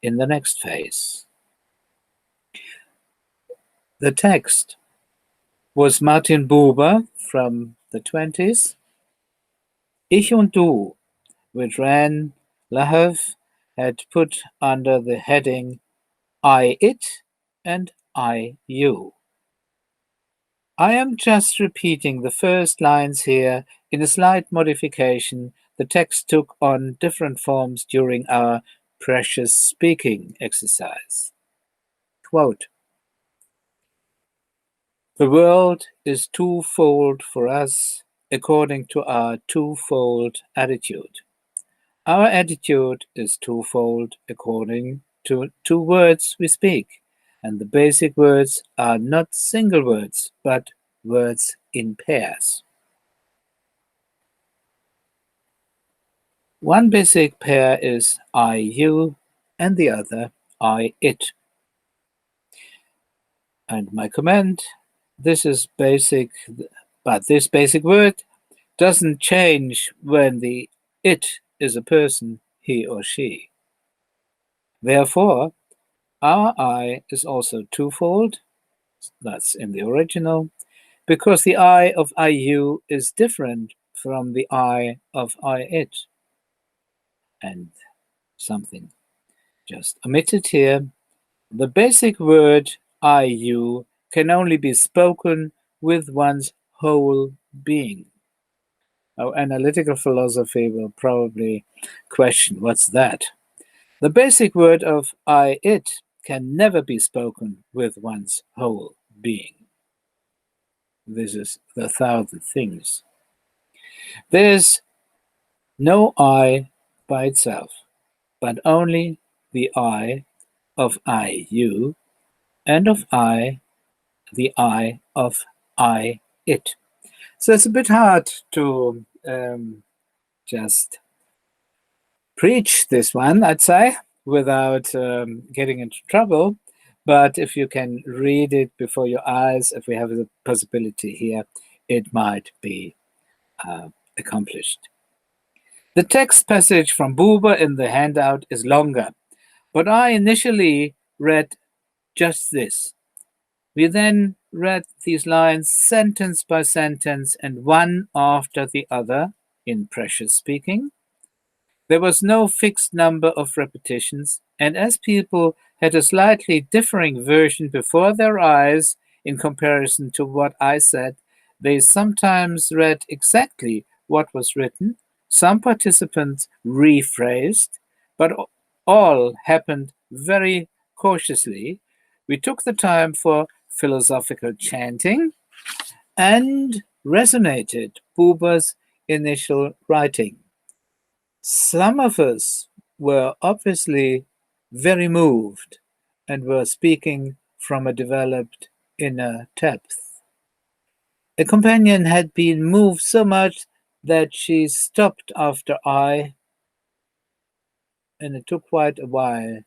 in the next phase. The text was Martin Buber from the 20s, Ich und Du, which Ran Lahav had put under the heading I it and I you. I am just repeating the first lines here in a slight modification. The text took on different forms during our precious speaking exercise. Quote, the world is twofold for us according to our twofold attitude. Our attitude is twofold according to two words we speak, and the basic words are not single words, but words in pairs. One basic pair is I, you, and the other I, it. And my comment, this is basic, but this basic word doesn't change when the it is a person, he or she. Therefore, our I is also twofold, that's in the original, because the I of I, you is different from the I of I, it. And something just omitted here, the basic word I, you can only be spoken with one's whole being. Our analytical philosophy will probably question what's that. The basic word of I, it can never be spoken with one's whole being. This is the thousand things. There's no I by itself, but only the I of I, you, and of I, the I of I, it. So it's a bit hard to just preach this one, I'd say, without getting into trouble. But if you can read it before your eyes, if we have the possibility here, it might be accomplished. The text passage from Buber in the handout is longer, but I initially read just this. We then read these lines sentence by sentence and one after the other in precious speaking. There was no fixed number of repetitions, and as people had a slightly differing version before their eyes in comparison to what I said, they sometimes read exactly what was written. Some participants rephrased, but all happened very cautiously. We took the time for philosophical chanting and resonated Buber's initial writing. Some of us were obviously very moved and were speaking from a developed inner depth. A companion had been moved so much that she stopped after I, and it took quite a while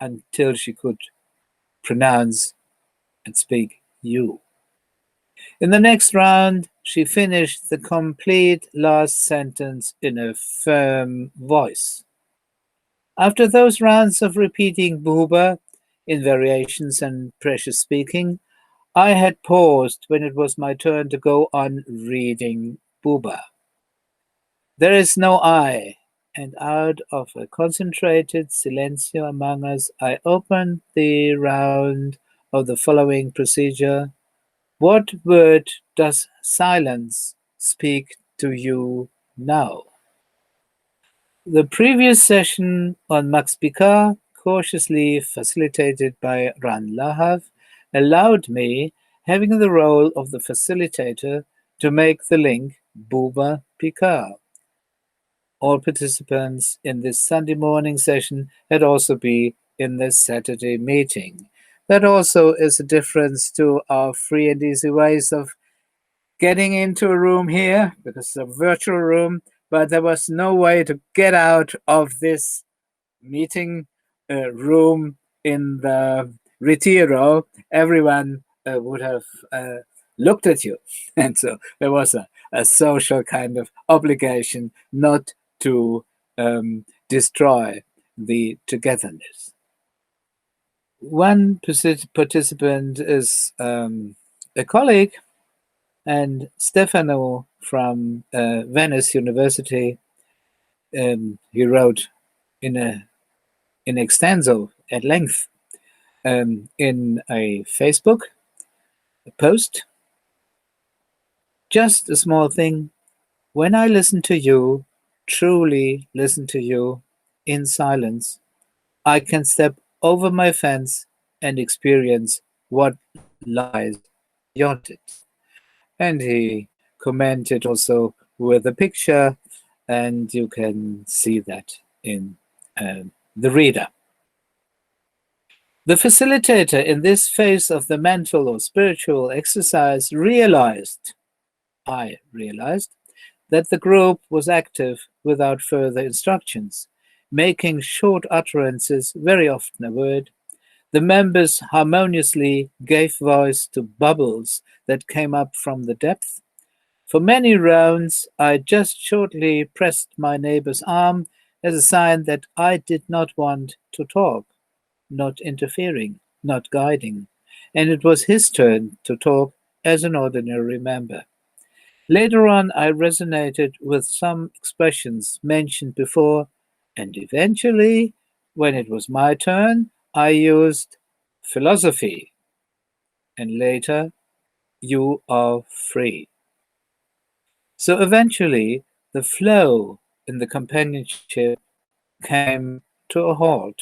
until she could pronounce and speak you. In the next round, she finished the complete last sentence in a firm voice. After those rounds of repeating Buber, in variations and precious speaking, I had paused when it was my turn to go on reading Buber. There is no I, and out of a concentrated silencio among us, I opened the round of the following procedure. What word does silence speak to you now? The previous session on Max Picard, cautiously facilitated by Ran Lahav, allowed me, having the role of the facilitator, to make the link Buber-Picard. All participants in this Sunday morning session had also been in the Saturday meeting. That also is a difference to our free and easy ways of getting into a room here, because it's a virtual room, but there was no way to get out of this meeting room in the Retiro. Everyone would have looked at you. And so there was a social kind of obligation not to destroy the togetherness. One participant is a colleague, and Stefano from Venice University. He wrote in extenso at length in a Facebook post. Just a small thing. When I listen to you, truly listen to you in silence, I can step over my fence and experience what lies beyond it. And he commented also with a picture, and you can see that in the reader. The facilitator in this phase of the mental or spiritual exercise realized, I realized, that the group was active without further instructions, making short utterances, very often a word. The members harmoniously gave voice to bubbles that came up from the depth. For many rounds, I just shortly pressed my neighbor's arm as a sign that I did not want to talk, not interfering, not guiding, and it was his turn to talk as an ordinary member. Later on, I resonated with some expressions mentioned before, and eventually, when it was my turn, I used philosophy, and later, you are free. So eventually, the flow in the companionship came to a halt.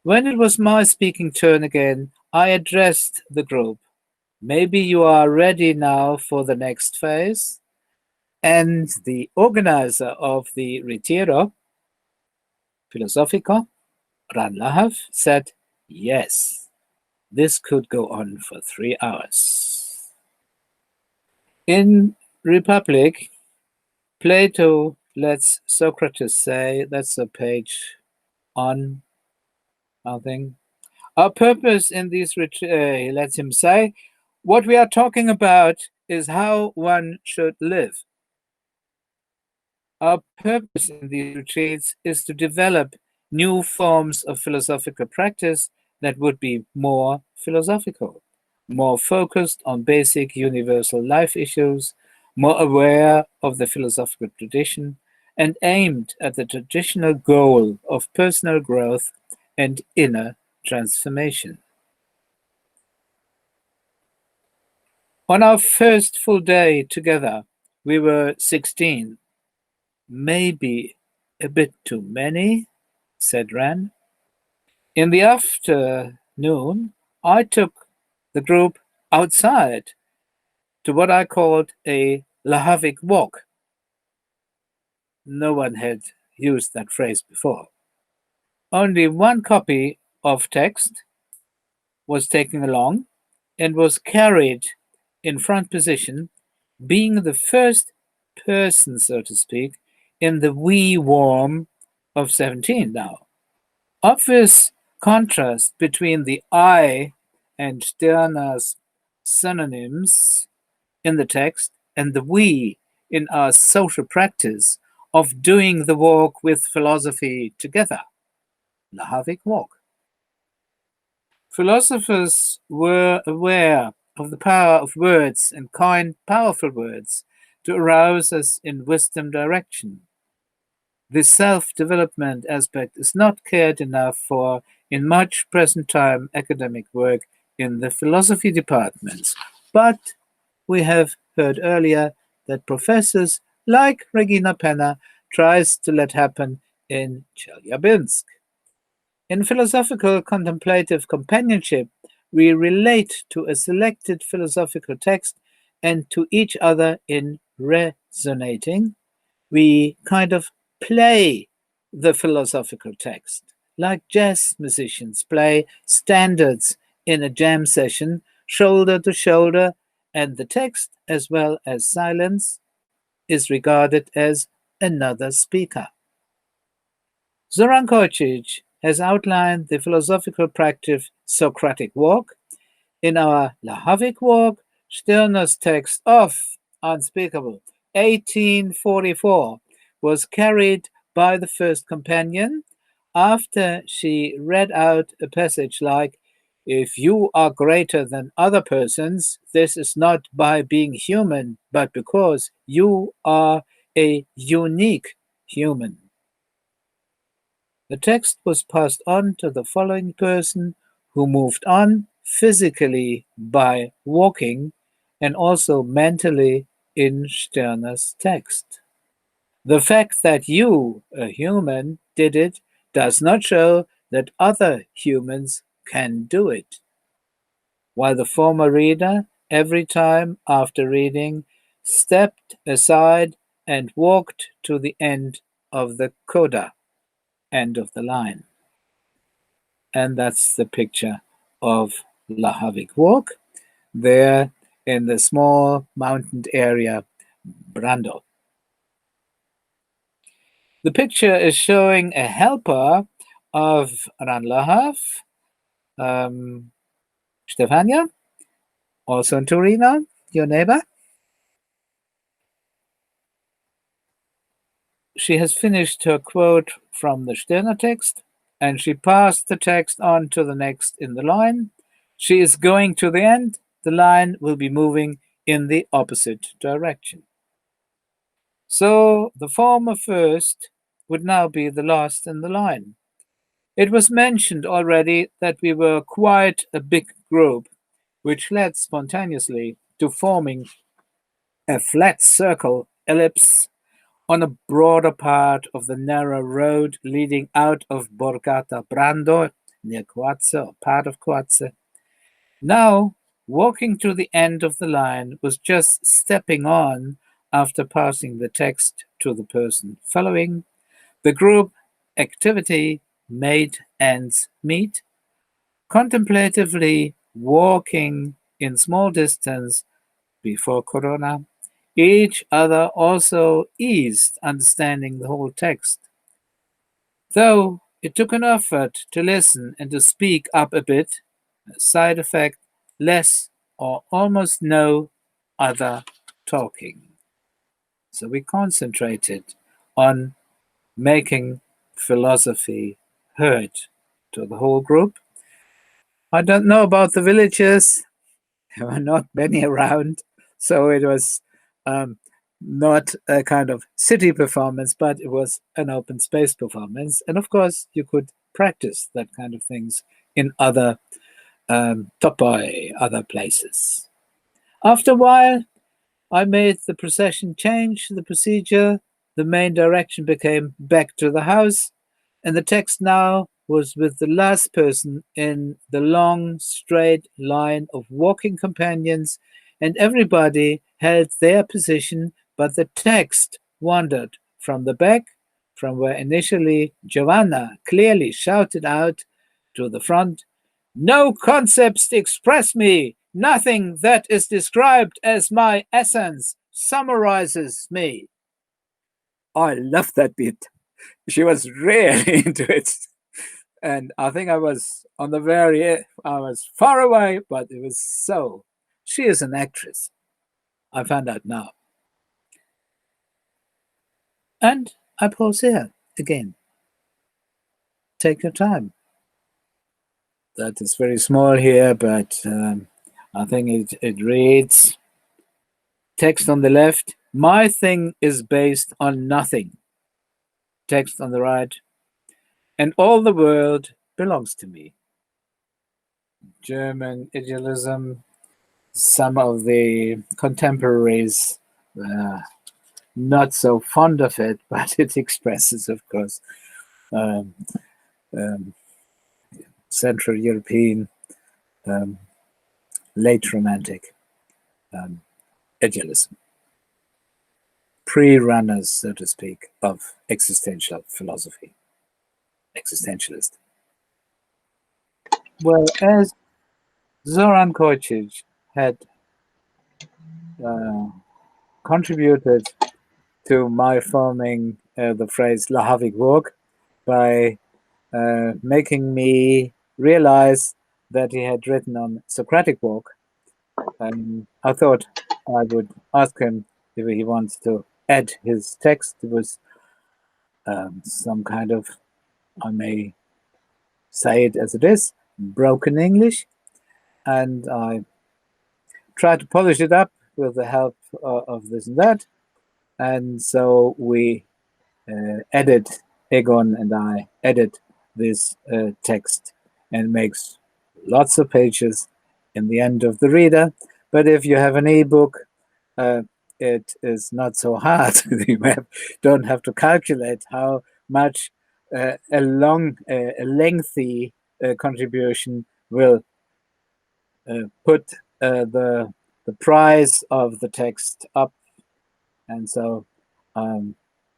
When it was my speaking turn again, I addressed the group. Maybe you are ready now for the next phase? And the organizer of the Retiro, Filosófico, Ran Lahav, said, yes, this could go on for 3 hours. In Republic, Plato lets Socrates say, that's a page on, I think. Our purpose in these he lets him say, what we are talking about is how one should live. Our purpose in these retreats is to develop new forms of philosophical practice that would be more philosophical, more focused on basic universal life issues, more aware of the philosophical tradition, and aimed at the traditional goal of personal growth and inner transformation. On our first full day together, we were 16. Maybe a bit too many, said Ran. In the afternoon, I took the group outside to what I called a Lahavic walk. No one had used that phrase before. Only one copy of text was taken along and was carried in front position, being the first person, so to speak, in the we warm of 17 now. Obvious contrast between the I and Stirner's synonyms in the text and the we in our social practice of doing the walk with philosophy together, Lahavic walk. Philosophers were aware of the power of words and coined powerful words to arouse us in wisdom direction. This self-development aspect is not cared enough for in much present-time academic work in the philosophy departments, but we have heard earlier that professors like Regina Penner tries to let happen in Chelyabinsk. In philosophical contemplative companionship, we relate to a selected philosophical text and to each other in resonating. We kind of play the philosophical text, like jazz musicians play standards in a jam session, shoulder to shoulder, and the text, as well as silence, is regarded as another speaker. Zoran Kojčić has outlined the philosophical practice Socratic walk. In our Lahavik walk, Stirner's text of Unspeakable, 1844, was carried by the first companion after she read out a passage like, "If you are greater than other persons, this is not by being human, but because you are a unique human." The text was passed on to the following person, who moved on physically by walking and also mentally in Stirner's text. The fact that you, a human, did it does not show that other humans can do it. While the former reader, every time after reading, stepped aside and walked to the end of the coda, end of the line. And that's the picture of Lahavik Walk, there in the small mountain area, Brando. The picture is showing a helper of Ran Lahav, Stefania, also in Torino, your neighbor. She has finished her quote from the Stirner text, and she passed the text on to the next in the line. She is going to the end. The line will be moving in the opposite direction. So the former first would now be the last in the line. It was mentioned already that we were quite a big group, which led spontaneously to forming a flat circle ellipse on a broader part of the narrow road leading out of Borgata Brando, near Coazze, or part of Coazze. Now, walking to the end of the line was just stepping on after passing the text to the person following. The group activity made ends meet, contemplatively walking in small distance before Corona. Each other also eased understanding the whole text. Though it took an effort to listen and to speak up a bit, a side effect, less or almost no other talking. So we concentrated on making philosophy heard to the whole group. I don't know about the villagers. There were not many around, so it was not a kind of city performance, but it was an open space performance. And of course, you could practice that kind of things in other topoi, other places. After a while, I made the procession change the procedure. The main direction became back to the house, and the text now was with the last person in the long, straight line of walking companions, and everybody held their position, but the text wandered from the back, from where initially Giovanna clearly shouted out, to the front, "No concepts express me. Nothing that is described as my essence summarizes me." I love that bit. She was really into it. And I think I was I was far away, but it was so. She is an actress. I found out now. And I pause here again. Take your time. that is very small here, but I think it reads, text on the left, my thing is based on nothing. Text on the right, and all the world belongs to me. German idealism, some of the contemporaries not so fond of it, but it expresses, of course, Central European late Romantic idealism. Pre-runners, so to speak, of existential philosophy, existentialist. Well, as Zoran Kojčić had contributed to my forming the phrase Lahavik walk by making me realize that he had written on Socratic walk, I thought I would ask him if he wants to add his text. It was some kind of, I may say it as it is, broken English, and I tried to polish it up with the help of this and that, and so we edit, Egon and I edit this text, and makes lots of pages in the end of the reader. But if you have an ebook, it is not so hard. You don't have to calculate how much a lengthy contribution will put the price of the text up. And so,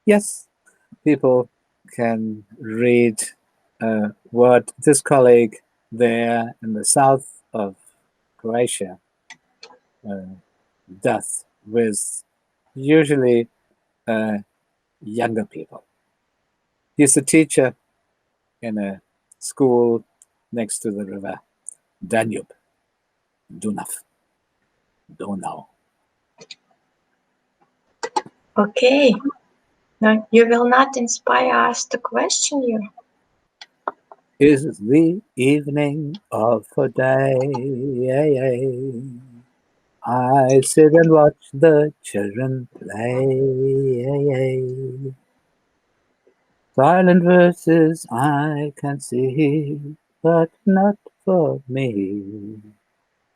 yes, people can read what this colleague there in the south of Croatia does with usually younger people. He's a teacher in a school next to the river Danube, Donau. Okay. No, you will not inspire us to question you. Is the evening of a day. I sit and watch the children play. Silent verses I can see, but not for me.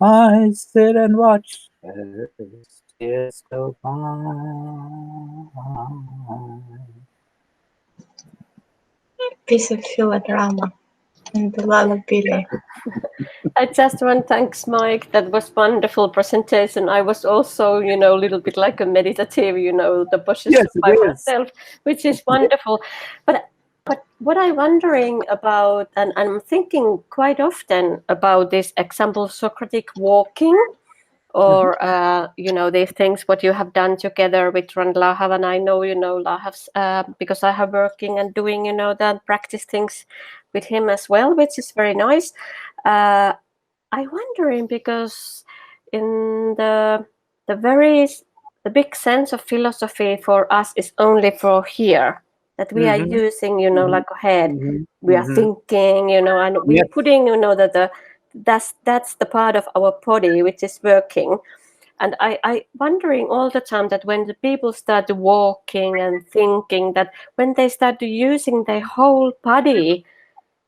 I sit and watch as years go by. Piece of PhiloDrama and the lullaby. I just want to thanks, Mike. That was wonderful presentation. I was also, a little bit like a meditative, the position by myself, which is wonderful. But what I'm wondering about, and I'm thinking quite often about this example, Socratic walking, or these things what you have done together with Ron Lahav, and I know Lahav's because I have working and doing the practice things with him as well, which is very nice. I'm wondering because in the big sense of philosophy for us is only for here, that we are using like a head, we are thinking, and we're putting that that's the part of our body which is working. And I wondering all the time that when the people start walking and thinking, that when they start using their whole body,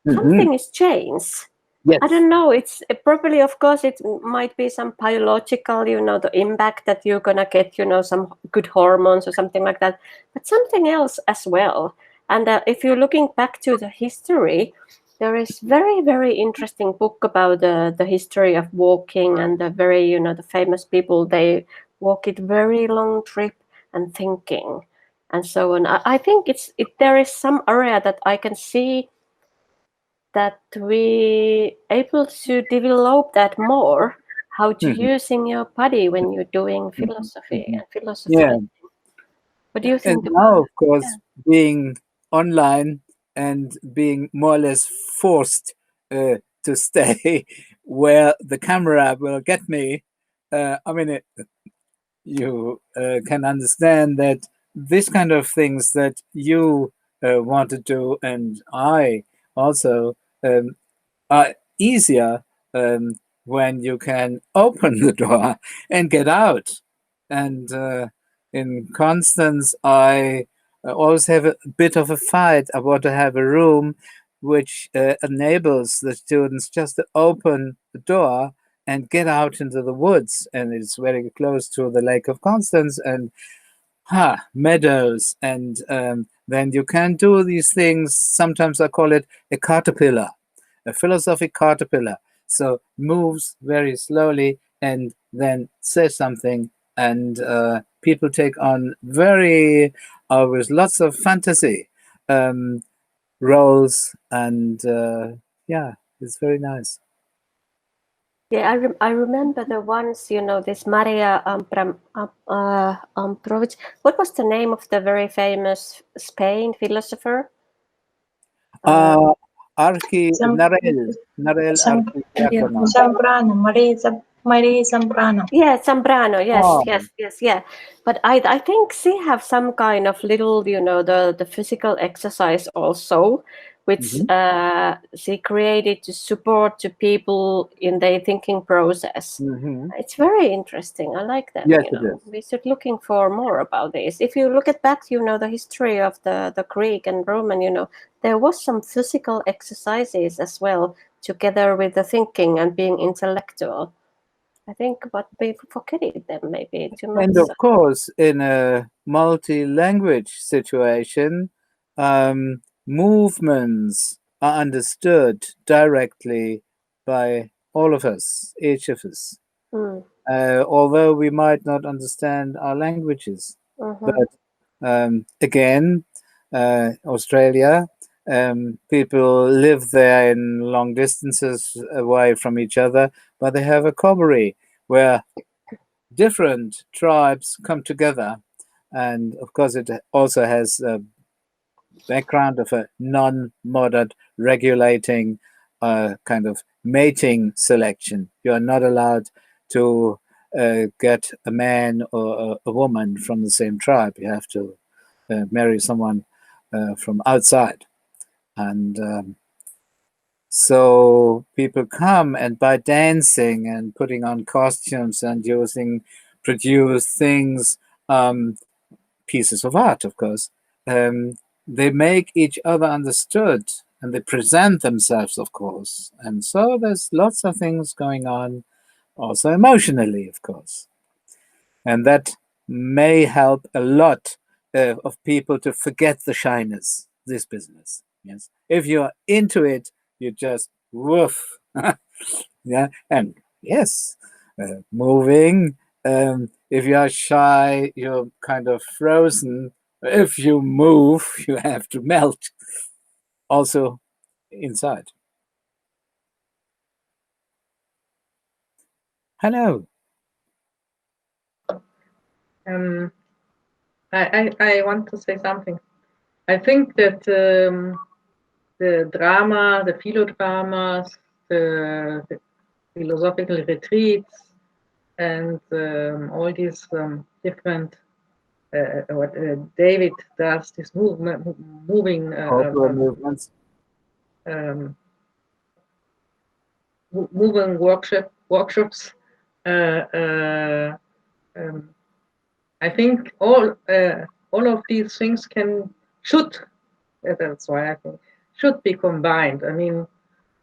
something is changed. Yes. I don't know. It's probably, of course, it might be some biological, the impact that you're gonna get, some good hormones or something like that, but something else as well. And if you're looking back to the history, there is very, very interesting book about the history of walking, and the very, the famous people, they walk it very long trip and thinking and so on. I think there is some area that I can see that we able to develop that more, how to using your body when you're doing philosophy and philosophy. Yeah. What do you think? And now, of course, being online and being more or less forced to stay where the camera will get me, you can understand that this kind of things that you want to do, and I also, easier when you can open the door and get out. And in Constance, I always have a bit of a fight. I want to have a room which enables the students just to open the door and get out into the woods. And it's very close to the Lake of Constance and meadows. And then you can do these things. Sometimes I call it a caterpillar, a philosophic caterpillar. So moves very slowly and then says something, and people take on very, with lots of fantasy roles, and yeah, it's very nice. Yeah, I remember the ones, you know, this Maria Amprovic. What was the name of the very famous Spain philosopher? Zambrano, Maria Zambrano. Yeah, Zambrano. Yes, yeah. But I think she have some kind of little, you know, the physical exercise also, which she created to support the people in their thinking process. It's very interesting. I like that. Yes, you know, we should looking for more about this. If you look at back, you know, the history of the Greek and Roman, you know, there was some physical exercises as well, together with the thinking and being intellectual. I think, but we forget it then maybe too much. And of course, in a multi-language situation, movements are understood directly by all of us, each of us. Although we might not understand our languages. But again, Australia, people live there in long distances away from each other, but they have a coterie where different tribes come together. And of course, it also has a background of a non-modern regulating kind of mating selection. You are not allowed to get a man or a woman from the same tribe. You have to marry someone from outside. And so people come, and by dancing and putting on costumes and produce things, pieces of art, of course, they make each other understood, and they present themselves, of course. And so there's lots of things going on, also emotionally, of course. And that may help a lot of people to forget the shyness, this business. Yes, if you're into it, you just woof. Yeah, and yes, moving. If you are shy, you're kind of frozen. If you move, you have to melt. Also inside. Hello. I want to say something. I think that the drama, the philodramas, the philosophical retreats, and all these different what David does, this moving movements, moving workshops. I think all of these things should. That's why I think should be combined. I mean,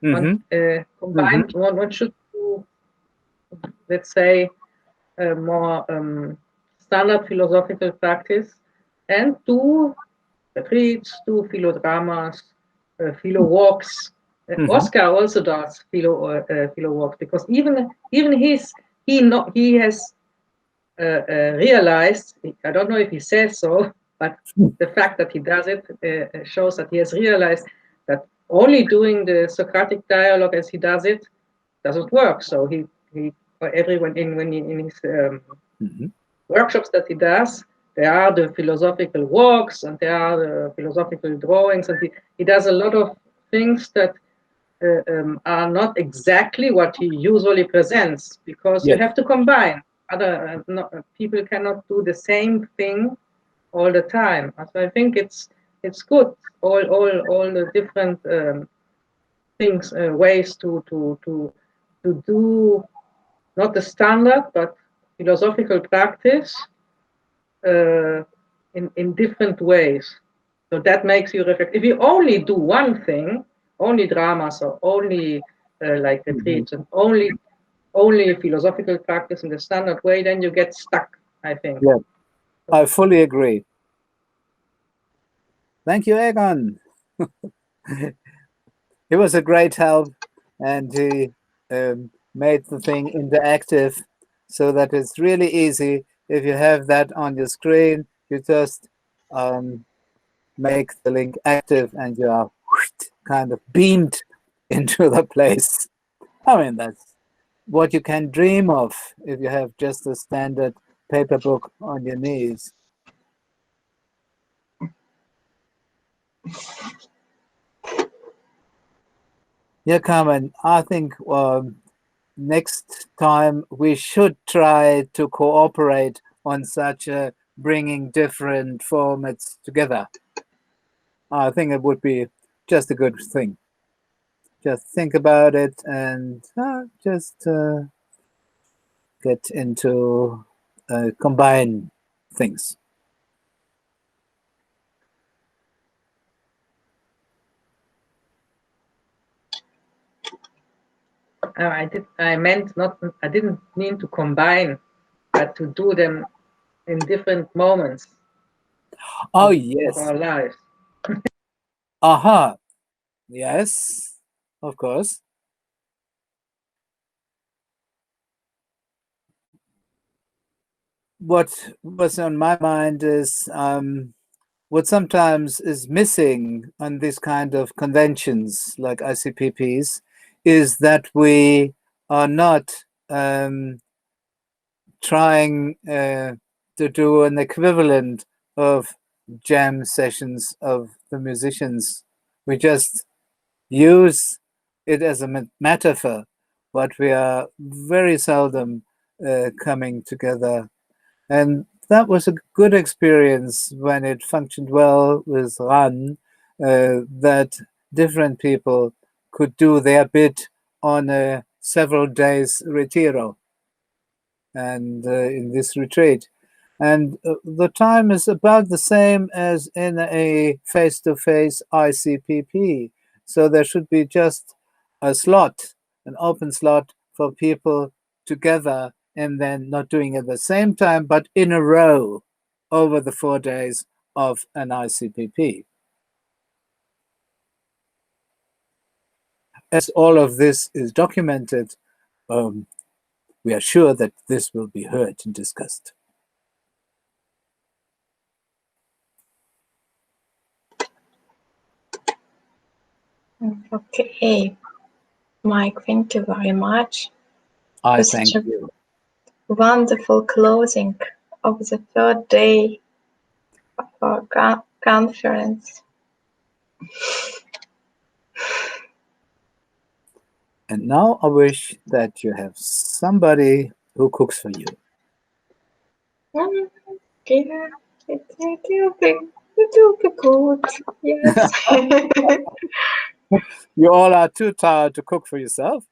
combined. One should do, let's say, more standard philosophical practice, and do retreats, do philodramas, philo walks. Oscar also does philo walks, because even he has realized. I don't know if he says so, but the fact that he does it shows that he has realized that only doing the Socratic dialogue as he does it doesn't work. So he everyone in his workshops that he does, there are the philosophical walks and there are the philosophical drawings, and he does a lot of things that are not exactly what he usually presents, because you have to combine. Other people cannot do the same thing all the time. So I think it's good. All the different things, ways to do not the standard but philosophical practice in different ways. So that makes you reflect. If you only do one thing, only dramas or only like retreats and only philosophical practice in the standard way, then you get stuck, I think. Yeah, I fully agree. Thank you, Egon. He was a great help, and he made the thing interactive so that it's really easy. If you have that on your screen, you just make the link active and you are kind of beamed into the place. I mean, that's what you can dream of if you have just a standard paper book on your knees. Yeah, Carmen, I think next time we should try to cooperate on such a bringing different formats together. I think it would be just a good thing. Just think about it and just get into combine things. I didn't mean to combine, but to do them in different moments. Oh, yes. Of our lives. Aha. Yes, of course. What was on my mind is what sometimes is missing on this kind of conventions like ICPPs is that we are not trying to do an equivalent of jam sessions of the musicians. We just use it as a metaphor, but we are very seldom coming together. And that was a good experience when it functioned well with RAN, that different people could do their bit on a several days retiro and in this retreat. And the time is about the same as in a face-to-face ICPP. So there should be just a slot, an open slot for people together, and then not doing it at the same time, but in a row over the 4 days of an ICPP. As all of this is documented, we are sure that this will be heard and discussed. Okay, Mike, thank you very much. I thank you. Wonderful closing of the third day of our conference. And now I wish that you have somebody who cooks for you. Yeah, it will be good. Yes. You all are too tired to cook for yourself?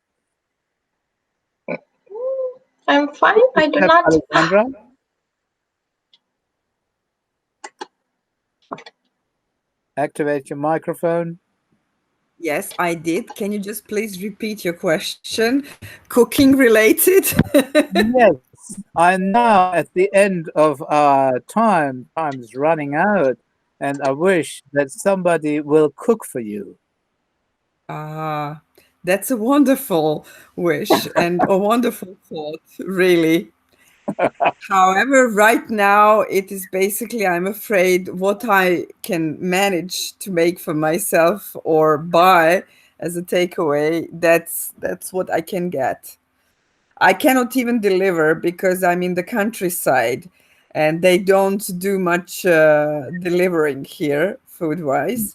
I'm fine. I do not. Alexandra? Activate your microphone. Yes, I did. Can you just please repeat your question? Cooking related? Yes, I'm now at the end of our time. Time's running out, and I wish that somebody will cook for you. That's a wonderful wish and a wonderful thought, really. However, right now it is basically, I'm afraid, what I can manage to make for myself or buy as a takeaway. That's what I can get. I cannot even deliver because I'm in the countryside and they don't do much delivering here food-wise.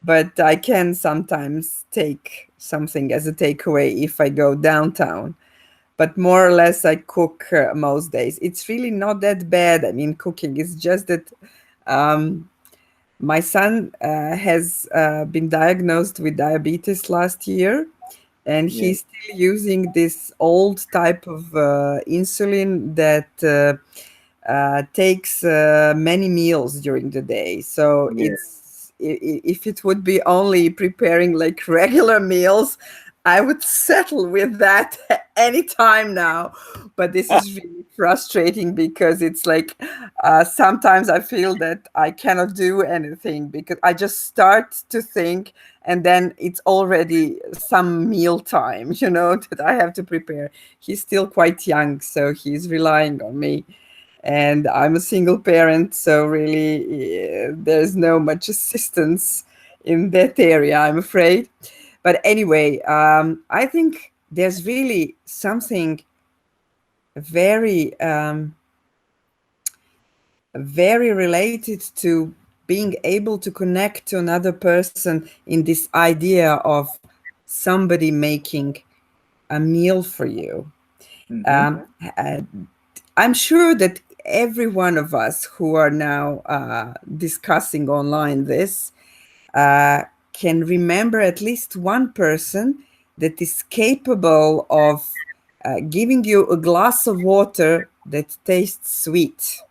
But I can sometimes take something as a takeaway if I go downtown. But more or less, I cook most days. It's really not that bad. I mean, cooking is just that My son has been diagnosed with diabetes last year, and he's still using this old type of insulin that takes many meals during the day. So if it would be only preparing like regular meals, I would settle with that anytime now. But this is really frustrating because it's like sometimes I feel that I cannot do anything because I just start to think and then it's already some meal time, you know, that I have to prepare. He's still quite young, so he's relying on me. And I'm a single parent, so really there's no much assistance in that area, I'm afraid. But anyway, I think there's really something very, very related to being able to connect to another person in this idea of somebody making a meal for you. I'm sure that every one of us who are now discussing online this can remember at least one person that is capable of giving you a glass of water that tastes sweet.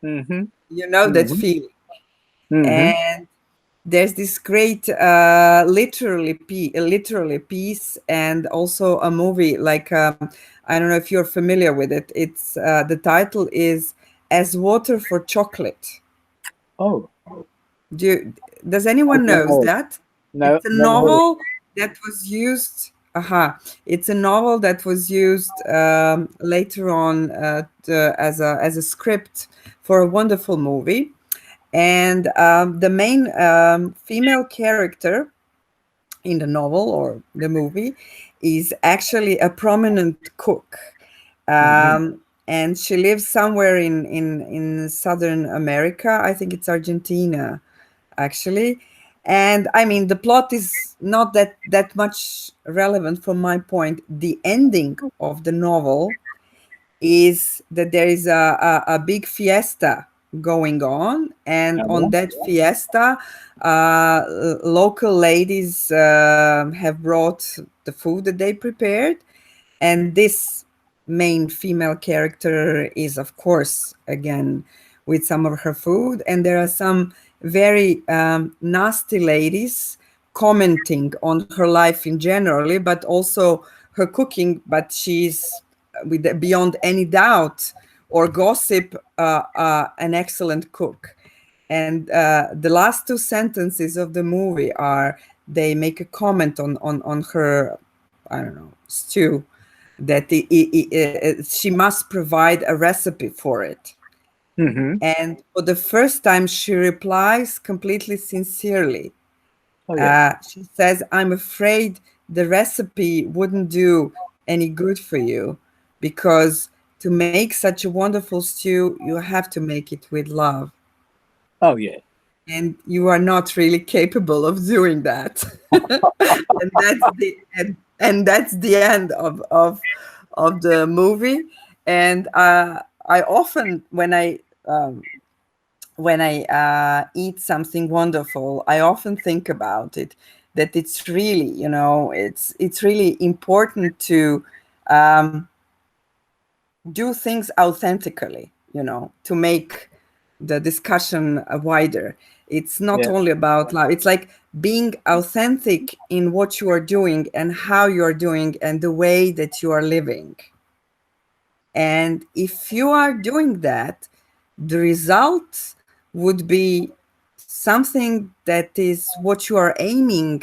You know that feeling. And there's this great literary piece and also a movie like I don't know if you're familiar with it. It's the title is As Water for Chocolate. Oh. Does anyone knows that? No. It's a novel that was used. It's a novel that was used later on as a script for a wonderful movie. And the main female character in the novel or the movie is actually a prominent cook. And she lives somewhere in Southern America. I think it's Argentina, actually. And I mean, the plot is not that much relevant from my point. The ending of the novel is that there is a big fiesta going on, and on that fiesta local ladies have brought the food that they prepared, and this main female character is of course again with some of her food, and there are some very nasty ladies commenting on her life in generally, but also her cooking, but she's with beyond any doubt or gossip an excellent cook. And the last two sentences of the movie are they make a comment on her, I don't know, stew, that she must provide a recipe for it. And for the first time she replies completely sincerely. She says, I'm afraid the recipe wouldn't do any good for you, because to make such a wonderful stew, you have to make it with love. Oh, yeah. And you are not really capable of doing that. and that's the end of the movie. And I often, when I eat something wonderful, I often think about it, that it's really, you know, it's really important to do things authentically, you know, to make the discussion wider. It's not only about love. It's like being authentic in what you are doing and how you are doing and the way that you are living. And if you are doing that, the result would be something that is what you are aiming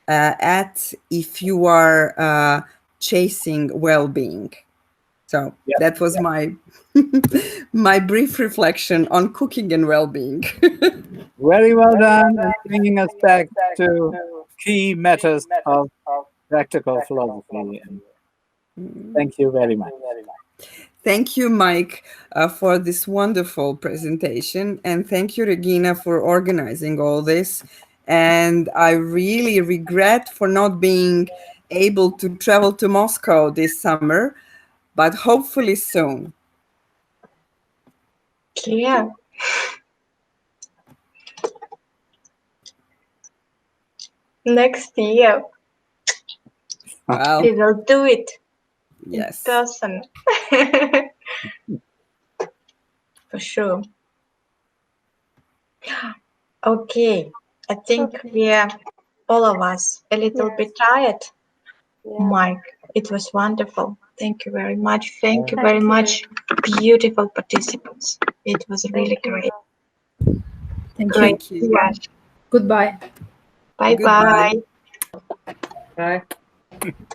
at if you are chasing well-being. So that was my my brief reflection on cooking and well-being. Very well done, and bringing us back to key matters of practical philosophy. And thank you very much. Thank you, Mike, for this wonderful presentation. And thank you, Regina, for organizing all this. And I really regret for not being able to travel to Moscow this summer, but hopefully soon. Yeah. Next year Well, we will do it yes. in person. For sure. Okay, I think Okay. we are all of us a little bit tired. Yeah. Mike, it was wonderful. Thank you very much. Thank you Thank very you. much, beautiful participants. It was really Thank you. great. Thank you. Great. Thank you. Yes. Goodbye. Bye Goodbye. bye. Bye.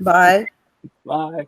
Bye. Bye.